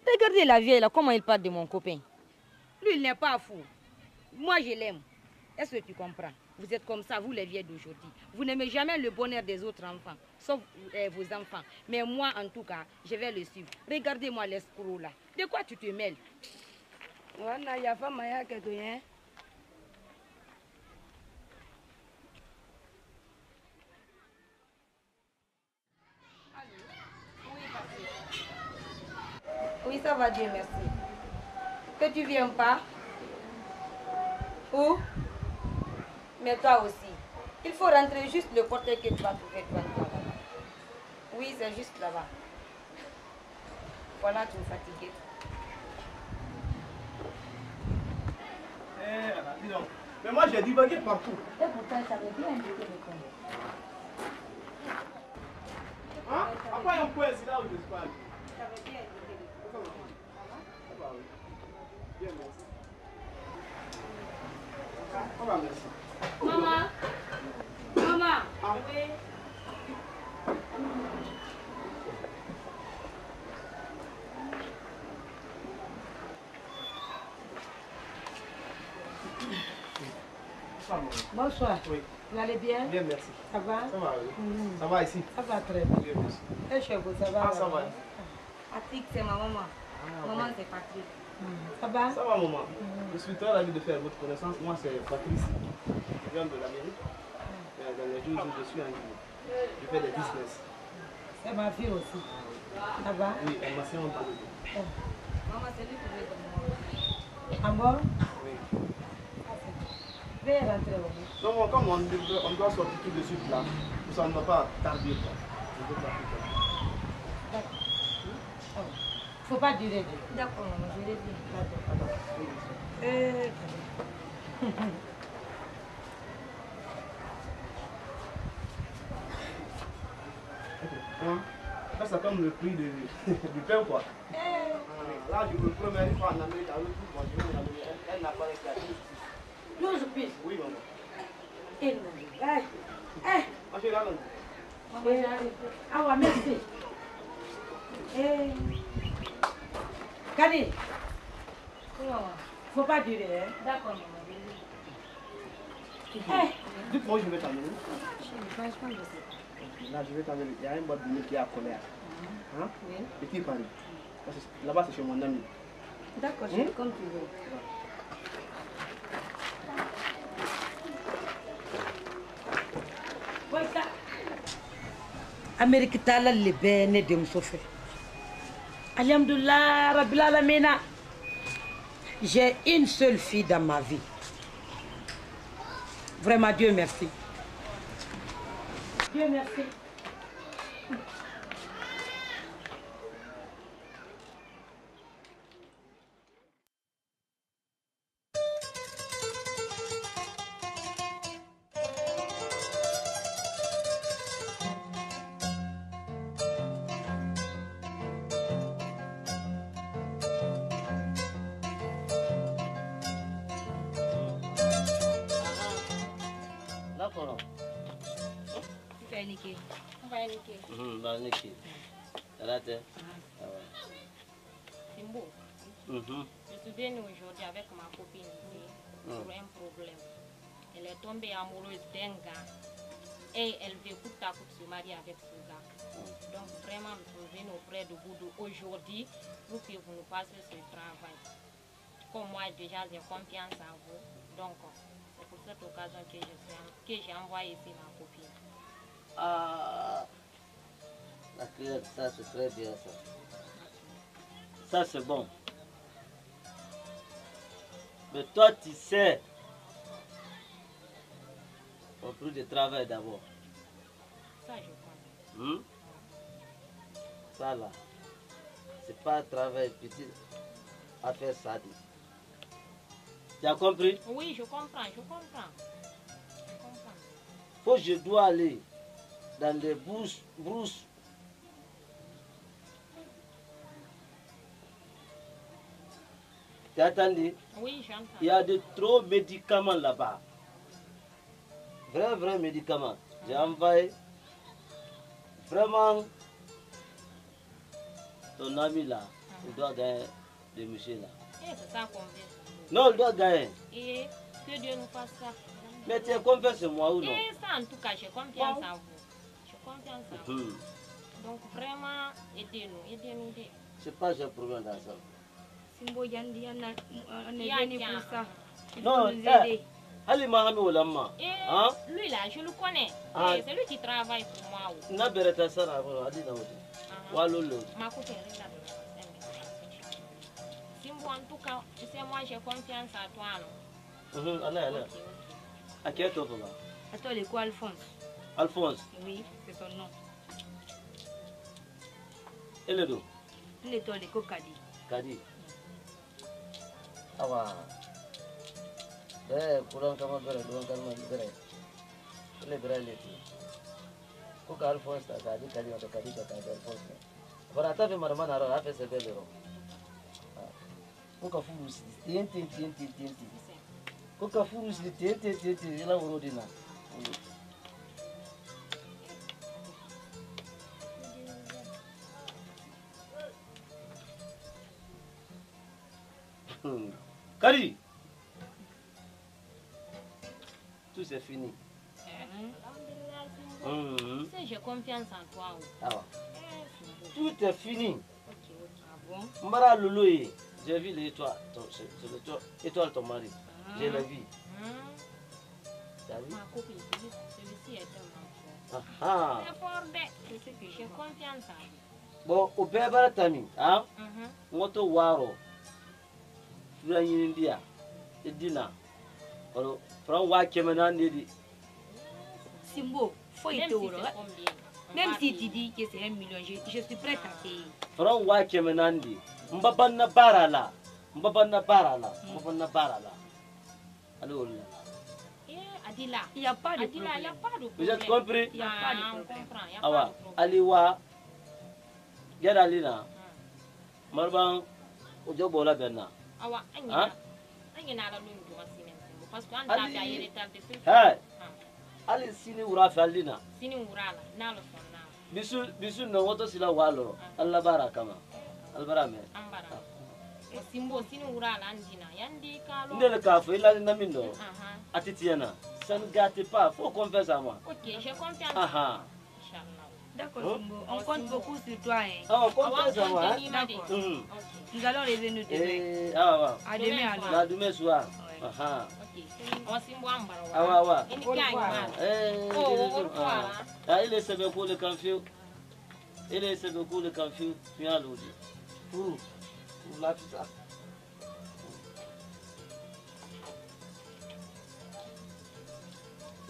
Regardez la vieille là, comment il parle de mon copain. Lui, il n'est pas fou. Moi, je l'aime. Est-ce que tu comprends? Vous êtes comme ça, vous les vieilles d'aujourd'hui. Vous n'aimez jamais le bonheur des autres enfants, sauf vos enfants. Mais moi, en tout cas, je vais le suivre. Regardez-moi l'escroc là. De quoi tu te mêles? Wana ya fama yake tu hein. Oui, ça va, Dieu merci. Que tu viens pas? Où? Mais toi aussi. Il faut rentrer juste le portail que tu vas trouver devant toi là-bas. Oui, c'est juste là-bas. Voilà, tu me fatigues. Dis donc. Mais moi, j'ai divagué partout. Et pourtant, ça veut bien indiquer le compte. Hein? Après, on peut essayer là où je suis pas allé. Ça veut bien indiquer le compte. Bien, merci. On va, merci. Maman. Maman. Ah. Oui. Bonsoir. Oui. Vous allez bien? Bien, merci. Ça va? Ça va, oui. Ça va ici? Ça va très bien. Bien, merci. Et chez vous, ça va? Ah, ça va. Patrick, c'est ma maman. Maman, c'est Patrick. Ça va? Ça va, maman. Je suis très ravi de faire votre connaissance. Moi, c'est Patrice. Je viens de l'Amérique. Dans les jours où je suis en Guinée. Je fais des business. C'est ma fille aussi. Ça va? Oui, elle m'a fait un peu. Maman, c'est lui qui veut de moi. En bon? Oui. Veuillez rentrer au bout. Non, comme on doit sortir tout de suite là, ça ne va pas tarder. Quoi. Je veux pas plus tard. D'accord. Faut pas durer. D'accord, maman, je l'ai dit. Hein? Ça, c'est comme le prix du pain, quoi. Là, je me promets une fois en Amérique, avec tout, moi, je vais en Amérique. Elle n'a pas réclamé. 12 pièces. Oui, maman. Eh, non. Moi, je suis là, maman. Maman, j'arrive. Ah ouais, merci. Kadi, faut pas durer, hein? D'accord, maman. Dites-moi où je vais t'amener. Franchement, je sais pas. Là, je vais t'amener. Il y a un boîte de nuit qui est à colère. Hein? Oui. Petit Paris. Là-bas, c'est chez mon ami. D'accord, chérie, comme tu veux. Amérique tala le bɛɛ ne denmuso fɛ. Alhamdulillah rabbil alamina. J'ai une seule fille dans ma vie. Vraiment, Dieu merci. Dieu merci. Simbo, je suis venue aujourd'hui avec ma copine ici pour un problème. Elle est tombée amoureuse d'un gars et elle veut coûte à coûte se marier avec ce gars. Donc vraiment, nous sommes venus auprès de vous aujourd'hui pour que vous nous fassiez ce travail. Comme moi déjà j'ai confiance en vous, donc c'est pour cette occasion que j'ai envoyé ici ma copine. Ah, ça c'est très bien ça. Ça c'est bon. Mais toi tu sais, au plus de travail d'abord. Ça je comprends. Ça là, c'est pas un travail petit à faire ça. Tu as compris? Oui, je comprends. Faut que je dois aller dans les brousses. Tu as entendu? Oui, j'entends. Il y a de trop médicaments là-bas. Vrais médicaments. J'ai envoyé vraiment ton ami là. Il doit gagner de monsieur là. C'est ça qu'on veut. Non, il doit gagner. Et que Dieu nous fasse ça. Mais tu as confiance en moi ou non? Et ça, en tout cas, j'ai confiance en vous. J'ai confiance en vous. Donc, vraiment, aidez-nous. C'est pas un problème dans ça. Simbo Yandi, on est venu pour ça. Non, allez, Mahami Olama. Lui là, je le connais. C'est lui qui travaille pour moi. Na bereta sara adi na odi. Walolo. Ma copine regarde. Simbo, en tout cas, tu sais, moi j'ai confiance en toi, non? Allez. À qui est ton papa? À toi, les quoi, Alphonse? Alphonse? Oui, c'est son nom. ele do ele to le ko kadi kadi awa pulang kama bere pulang kama bere ele bere le tu ko ka Alphonse ta kadi kadi to kadi ta Alphonse para ta fe marmana ro ape se bele ro ko ka furu si tenti ko ka furu si tenti ila woro dina Kari, tout c'est fini. J'ai confiance en toi. Ah, tout est fini. Ah bon? Mbara Louloui, j'ai vu l'étoile, étoile ton mari. Je l'ai vu. Tu as vu? Ma copine, celui-ci est un enfant. Ah. C'est fort bête. C'est ce que j'ai confiance en lui. Bon, au père Tami, hein? Moto Waro. Fura India. Edina. Alors, prends wa Kemenan Dedi. Simbo, faut y aller. Même si tu dis que c'est 1 million, je suis prête à payer. Prends wa Kemenandi. Mbabana Barala. Mbabana Barala. Alors, Adila, il n'y a pas de problème. Il n'y a pas de problème. Vous êtes compris? Il n'y a pas de problème. Awa, Aliwa, Geralina, Marban, Ojobola Bena. Awa, parce que Ali sini ura falina. Sini ura la, nalo sonna. Bisu no woto sila walo. Allah barakama. Albarame. Ambara. Simbo sini ura la andina. Yandi kalo. Ndele kafu ila namindo. Atitiana. Ça ne gâte pas, faut qu'on fasse à moi. Ok, j'ai confiance. Aha. D'accord, Simbo. On compte beaucoup sur toi. Hein. Ah, on compte sur moi. D'accord. Nous allons revenir demain. Ah, à demain alors. À demain soir. Aha. Ok. On Simbo ambara. Ah, ouais. Il est beaucoup le confus. Il est beaucoup le confus. Viens l'autre. Pour la pizza.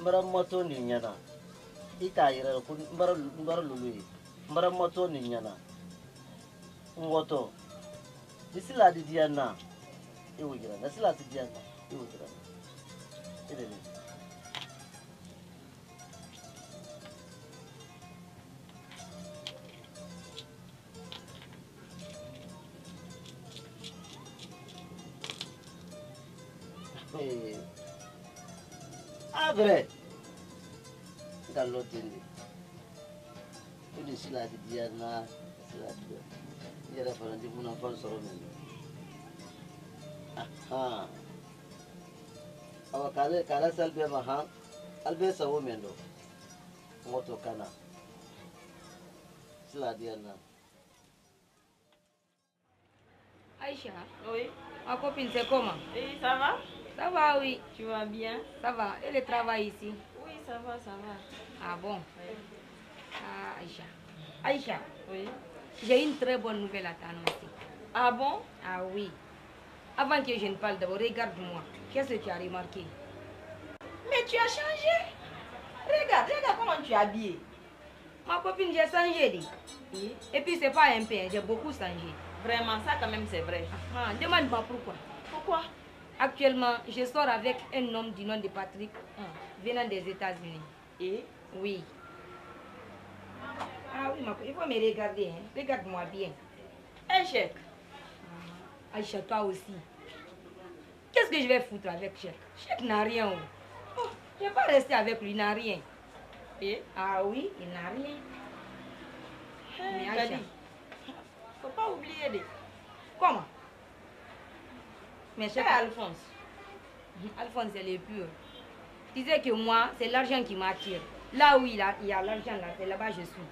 Mbara moto ni nyana ita yira ko mbara lulu mbara moto ni nyana ngoto disila di diana e wujira disila di diana e wujira ele Abre gallo tindi udi sila di diana sila di yara farandi muna fan soro men aha awa kala salbe maha albe sawo mendo moto kana sila diana. Aïcha, oui. Ma copine, c'est comment? Oui, ça va? Ça va, oui. Tu vas bien? Ça va. Et le travail ici? Oui, ça va, ça va. Ah bon? Oui. Ah, Aïcha. Aïcha. Oui. J'ai une très bonne nouvelle à t'annoncer. Ah bon? Ah oui. Avant que je ne parle d'abord, regarde-moi. Qu'est-ce que tu as remarqué? Mais tu as changé. Regarde comment tu es habillée. Ma copine, j'ai changé, dit. Oui. Et puis, c'est pas un peu, j'ai beaucoup changé. Vraiment, ça quand même, c'est vrai. Ah, demande-moi pourquoi. Pourquoi? Actuellement, je sors avec un homme du nom de Patrick, venant des États-Unis. Et? Oui. Ah oui, il faut me regarder. Hein. Regarde-moi bien. Un chèque. Aïcha, toi aussi. Qu'est-ce que je vais foutre avec chèque? Chèque n'a rien. Oh, je ne vais pas rester avec lui, il n'a rien. Et? Ah oui, il n'a rien. Mais Aïcha, faut pas oublier. Comment? Mais c'est Alphonse. Alphonse, elle est pure. Tu sais que moi, c'est l'argent qui m'attire. Là où il y a l'argent, là, c'est là-bas je suis.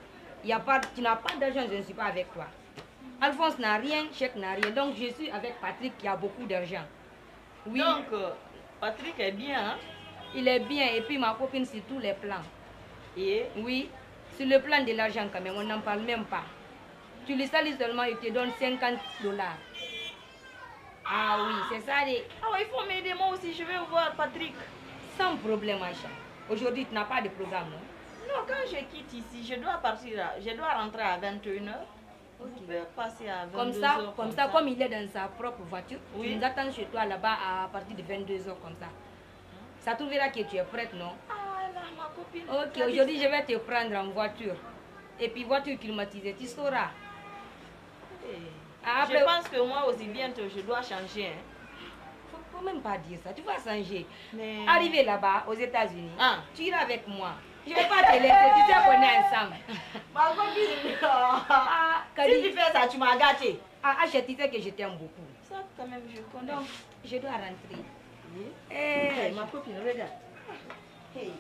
Tu n'as pas d'argent, je ne suis pas avec toi. Alphonse n'a rien, Chèque n'a rien. Donc je suis avec Patrick qui a beaucoup d'argent. Oui. Donc, Patrick est bien, hein? Il est bien. Et puis ma copine sur tous les plans. Et? Oui. Sur le plan de l'argent quand même, on n'en parle même pas. Tu lui salis seulement, il te donne $50. Ah oui, c'est ça. Ah oui, il faut m'aider moi aussi, je vais voir Patrick. Sans problème, Aïcha. Aujourd'hui, tu n'as pas de programme, non? Non, quand je quitte ici, je dois partir, je dois rentrer à 21h. Passer à 22 comme ça, comme il est dans sa propre voiture, tu nous attends chez toi là-bas à partir de 22h comme ça. Ça trouvera que tu es prête, non? Ah, là, ma copine. Ok, aujourd'hui je vais te prendre en voiture. Et puis voiture climatisée, tu sauras. Après, je pense que moi aussi bientôt je dois changer. Faut même pas dire ça, tu vas changer. Mais... Arrivé là-bas aux États-Unis, tu iras avec moi. Je vais pas te laisser, tu sais qu'on est ensemble. Ma copine, si tu fais ça, tu m'as gâté. Je sais que je t'aime beaucoup. Ça, quand même, je connais. Donc, je dois rentrer. Hey, ma copine, regarde. Hey,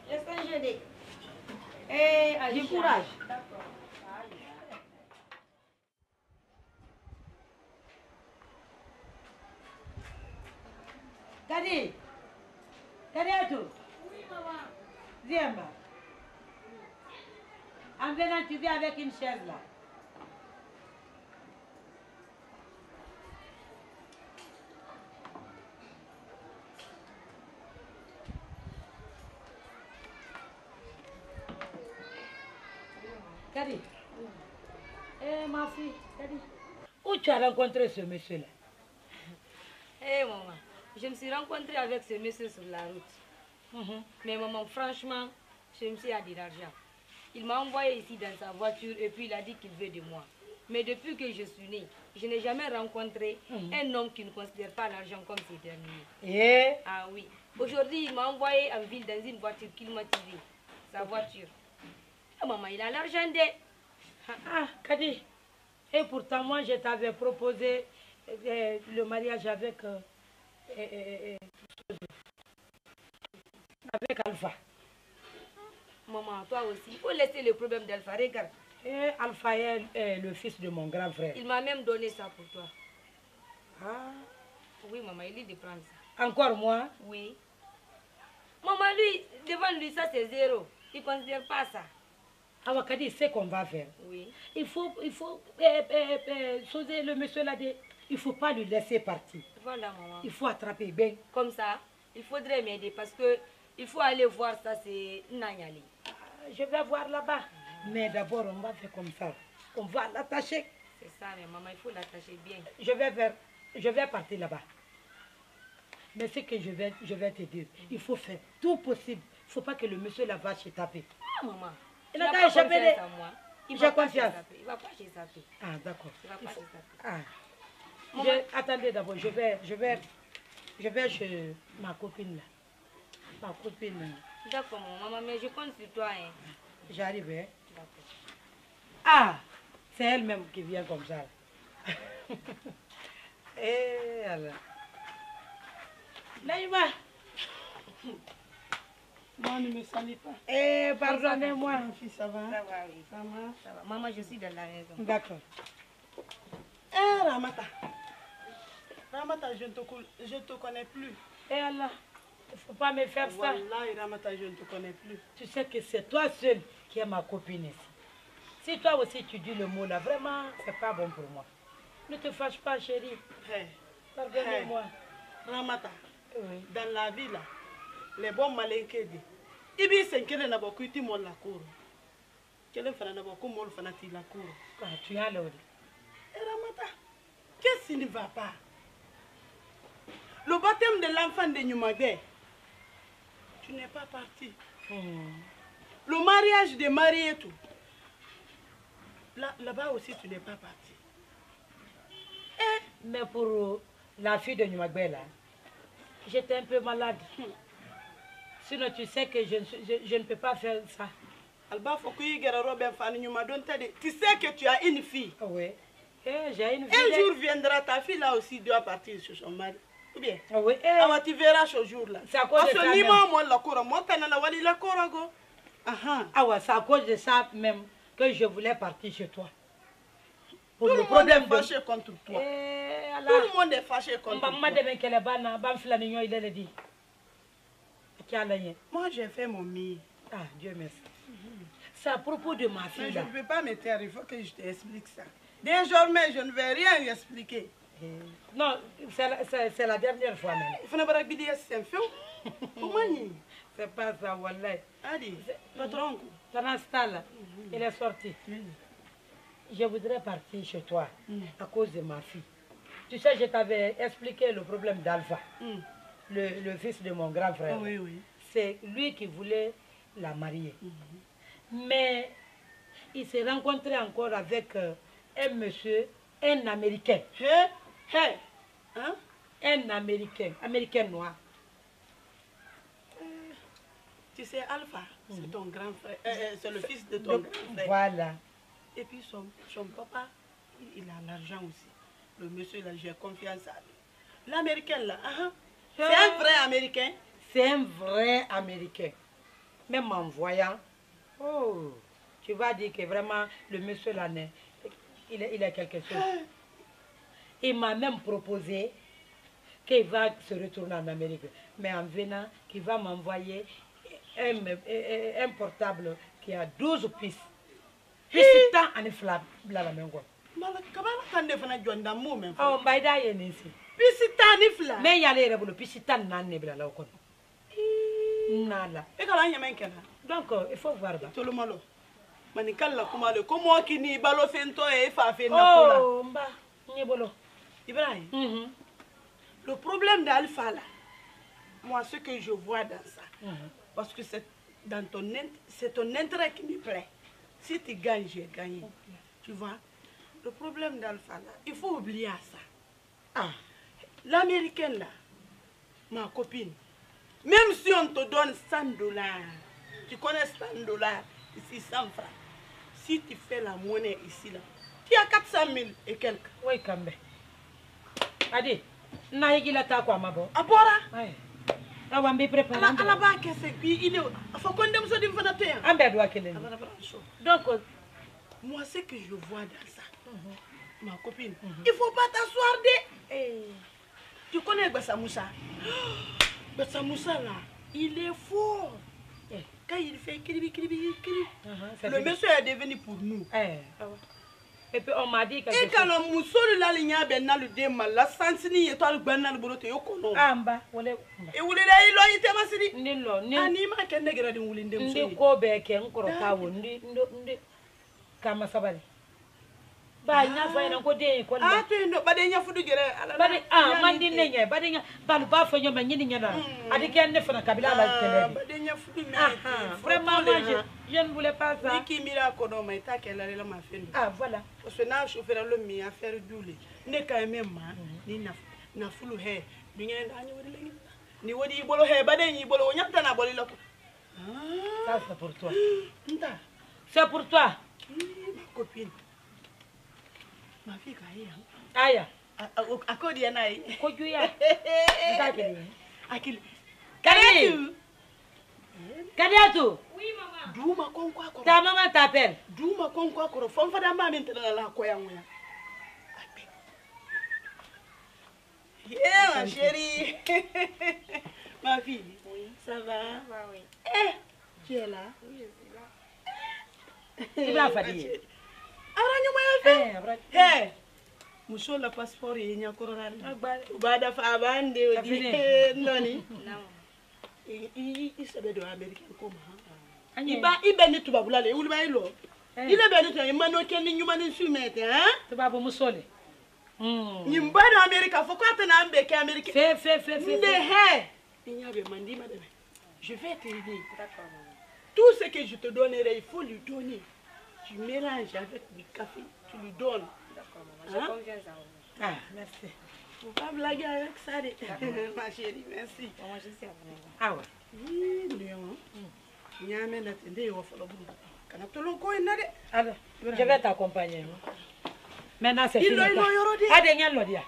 laisse changer des... Du courage. D'accord. Kadi, Kadiatou. Oui, maman. Viens bas. En venant, tu viens avec une chaise là. Kadi. Ma fille, Kadi. Où tu as rencontré ce monsieur-là? Maman, je me suis rencontrée avec ce monsieur sur la route. Mais maman, franchement, ce monsieur a de l'argent. Il m'a envoyé ici dans sa voiture et puis il a dit qu'il veut de moi. Mais depuis que je suis née, je n'ai jamais rencontré un homme qui ne considère pas l'argent comme ses derniers. Ah oui. Aujourd'hui, il m'a envoyé en ville dans une voiture climatisée. Sa voiture. Maman, il a l'argent de... Kadi. Et pourtant, moi, je t'avais proposé le mariage avec Alpha. Maman, toi aussi, il faut laisser le problème d'Alpha. Regarde. Alpha est le fils de mon grand frère. Il m'a même donné ça pour toi. Oui, maman, il dit de prendre ça. Encore moi? Oui. Maman, lui, devant lui, ça c'est zéro. Il ne considère pas ça. Kadi, c'est qu'on va faire. Oui. Il faut sauver le monsieur là. Il ne faut pas lui laisser partir. Voilà, maman. Il faut attraper bien. Comme ça, il faudrait m'aider parce que il faut aller voir ça, c'est Nanyali. Je vais voir là-bas. Mais d'abord, on va faire comme ça. On va l'attacher. C'est ça, mais maman, il faut l'attacher bien. Je vais partir là-bas. Mais ce que je vais te dire, il faut faire tout possible. Il ne faut pas que le monsieur là va se taper. Maman. Il n'a pas échappé à moi. J'ai confiance. Il ne va pas se taper. D'accord. Il ne va pas se taper. Attendez d'abord, je vais chez ma copine là. Ma copine. D'accord, maman, mais je compte sur toi. Hein. J'arrive, hein. D'accord. C'est elle-même qui vient comme ça. Et alors. Naïma. Moi, ne me salue pas. Pardonnez-moi. Ma fille, ça va? Ça va, oui. Ça va. Maman, je suis dans la maison. D'accord. Ramata. Ramata, je ne te connais plus. Allah, il ne faut pas me faire ça. Wallahi, Ramata, je ne te connais plus. Tu sais que c'est toi seul qui es ma copine ici. Si toi aussi tu dis le mot là, vraiment, c'est pas bon pour moi. Ne te fâche pas, chérie. Pardonnez-moi. Ramata, oui. Dans la vie là, les bons malins qui disent, Ibi senkele na boku iti mon la cour. Quel fana na boku mon fana ti la cour. Tu as l'ordre. Ramata, qu'est-ce qui ne va pas? Le baptême de l'enfant de Nyumagbe, tu n'es pas parti. Le mariage de Marie et tout, là-bas aussi tu n'es pas parti. Mais pour la fille de Nyumagbe là, j'étais un peu malade. Sinon tu sais que je ne peux pas faire ça. Tu sais que tu as une fille. Oui. J'ai une fille. Un jour viendra, ta fille là aussi doit partir sur son mari. Ou bien? Oui. Tu verras ce jour-là. C'est à cause de ça même. C'est à cause de ça même que je voulais partir chez toi. Tout le monde est fâché contre toi. Tout le monde est fâché contre toi. Moi j'ai fait mon mieux. Dieu merci. C'est à propos de ma fille. Mais je ne peux pas me taire, il faut que je t'explique ça. Désormais, je ne vais rien expliquer. Non, c'est la dernière fois même. Il faut ne pas dire c'est un film. C'est pas ça, Wallah. Adi, patron. Pendant ce temps-là, il est sorti. je voudrais partir chez toi à cause de ma fille. Tu sais, je t'avais expliqué le problème d'Alpha, le fils de mon grand frère. Oui, oui. C'est lui qui voulait la marier. Mais il s'est rencontré encore avec un monsieur, un Américain. Hein? Un Américain noir. Tu sais, Alpha, c'est ton grand frère, c'est le fils de ton grand frère. Voilà. Et puis son papa, il a l'argent aussi. Le monsieur, là, j'ai confiance à lui. L'Américain, là, c'est un vrai Américain. C'est un vrai Américain. Même en voyant, oh, tu vas dire que vraiment, le monsieur là, il a quelque chose. Il m'a même proposé qu'il va se retourner en Amérique. Mais en venant, qu'il va m'envoyer un portable qui a 12 pistes. Puis c'est tant en flamme, la même quoi. Oh, by that you need to. Pisitani fla. Mais y a les rebelles, pisitani n'a ne bla la okon. Nala. Et quand on y a même qu'un. Donc il faut voir. Tout le monde. Manikala kuma le comment qui ni balo fento et fa fait na. Oh mba, ni bolo. Ibrahim. Le problème d'Alpha là, moi ce que je vois dans ça, parce que c'est dans ton intérêt qui me plaît. Si tu gagnes, j'ai gagné. Tu vois? Le problème d'Alpha là, il faut oublier ça. Ah, l'américaine là, ma copine, même si on te donne $100, tu connais $100, ici 100 francs, si tu fais la monnaie ici là, tu as 400 000 et quelques. Oui, quand même. Adi, naïgi la ta quoi ma bon. Abora? Oui. Ah, on va préparer. Allah va que c'est puis il est. Faut qu'on demande ça d'une fois d'attendre. Ambe doit qu'elle. Donc, moi ce que je vois dans ça. Ma copine, il faut pas t'asseoir de. Tu connais Bessamoussa? Bessamoussa là, il est fort. Quand il fait kribi, le monsieur est devenu pour nous. Et puis on m'a dit que. Et quand le mousseau là, il y a bien le démal, la sensini et toi le banal bolote yokono. Amba, wole. Et vous l'avez là, il était massini. Nilo, ni. Anima qu'un nègre de moulin de mousseau. Ndi ko be ke nkoro kawo, ndi kama sabali. Ba nya fa ina ko de ko ah to no ba de nya fudu gere ala ba ah man di ne nya ba de nya ba ba fa nya ma nyini nya na adi ken ne fana kabila la tele ba de nya fudu me vraiment moi je ne voulais pas ça Niki mira ko no mai ta ke la la ma fendi ah voilà parce que na chauffeur le mi affaire doule ne ka même ma ni na fulu he bi ngeen da ñu wadi lengi ni wadi bolo he ba de ñi bolo ñapta na boli lako ça c'est pour toi nta c'est pour toi ma copine. Ma fille Aya. Akodi ya nai. Koju ya. Ndakeli. Akili. Kadiatu. Kadiatu. Oui maman. Douma konkwa ko. Ta maman t'appelle. Douma konkwa ko. Fon fada ma maintenant la ko ya ngoya. Yeah ma chérie. Ma fille. Oui. Ça va? Oui. Eh, tu es là? Oui, je suis là. Tu vas faire. Hey, muso la passeport ye nya korora bada fa bande odi noni i sebe do America ko ma iba ni tubabula le wuli ba ilo ile be ni to imano ken ni nyuma ni sumete hein tubabu musole nyimba do America fo kwata na ambe ke America fe nde he inya be mandi madame je vais t'aider tout ce que je te donnerai il faut lui donner. Tu mélanges avec du café, tu lui donnes. D'accord, maman, j'ai confiance en vous. Ah, merci. Faut pas blaguer avec ça, ma chérie, merci. Maman, je sais après. Ah ouais. Oui, Léon. Il y a un peu d'attendre, il va falloir je vais t'accompagner. Maintenant, c'est fini. Ade nyalo dia.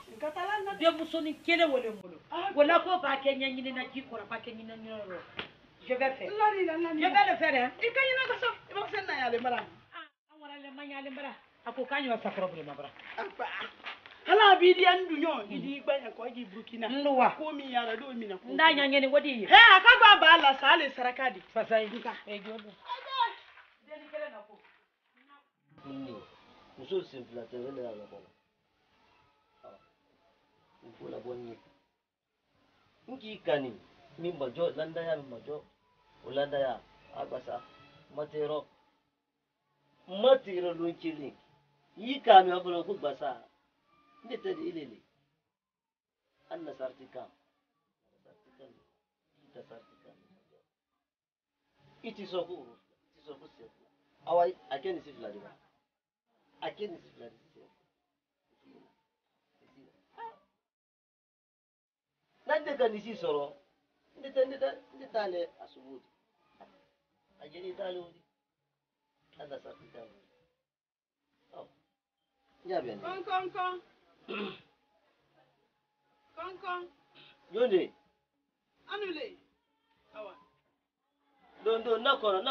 Dia musoni kele wole molo. Wala ko ba kenya nyine na jikora ba kenya nyine nyoro. Je vais faire. Je vais le faire hein. Ikanya na kaso. Iba senna ya le mara. Le manyale mbara ako kanyo sa problème mbara hala bidi andu nyo idi banya ko ji Burkina nduwa ko mi yara do mi na ko ndanya ngene wodi he akagwa bala sale sarakadi fasai nka e jodo deni kele na ko muso simple tele la ko ko la bonni ngi kani mi majo landa ya majo ulanda ya abasa matero lunchili yi kami afalo ku basa ne tadi ilele anna sartika ita sartika iti so ku se awai akeni sifla diba akeni sifla diba nande kan isi soro ndita le asubudi ajeni talo di anna sartika oh ya bien Kon yonde anule awa do nakono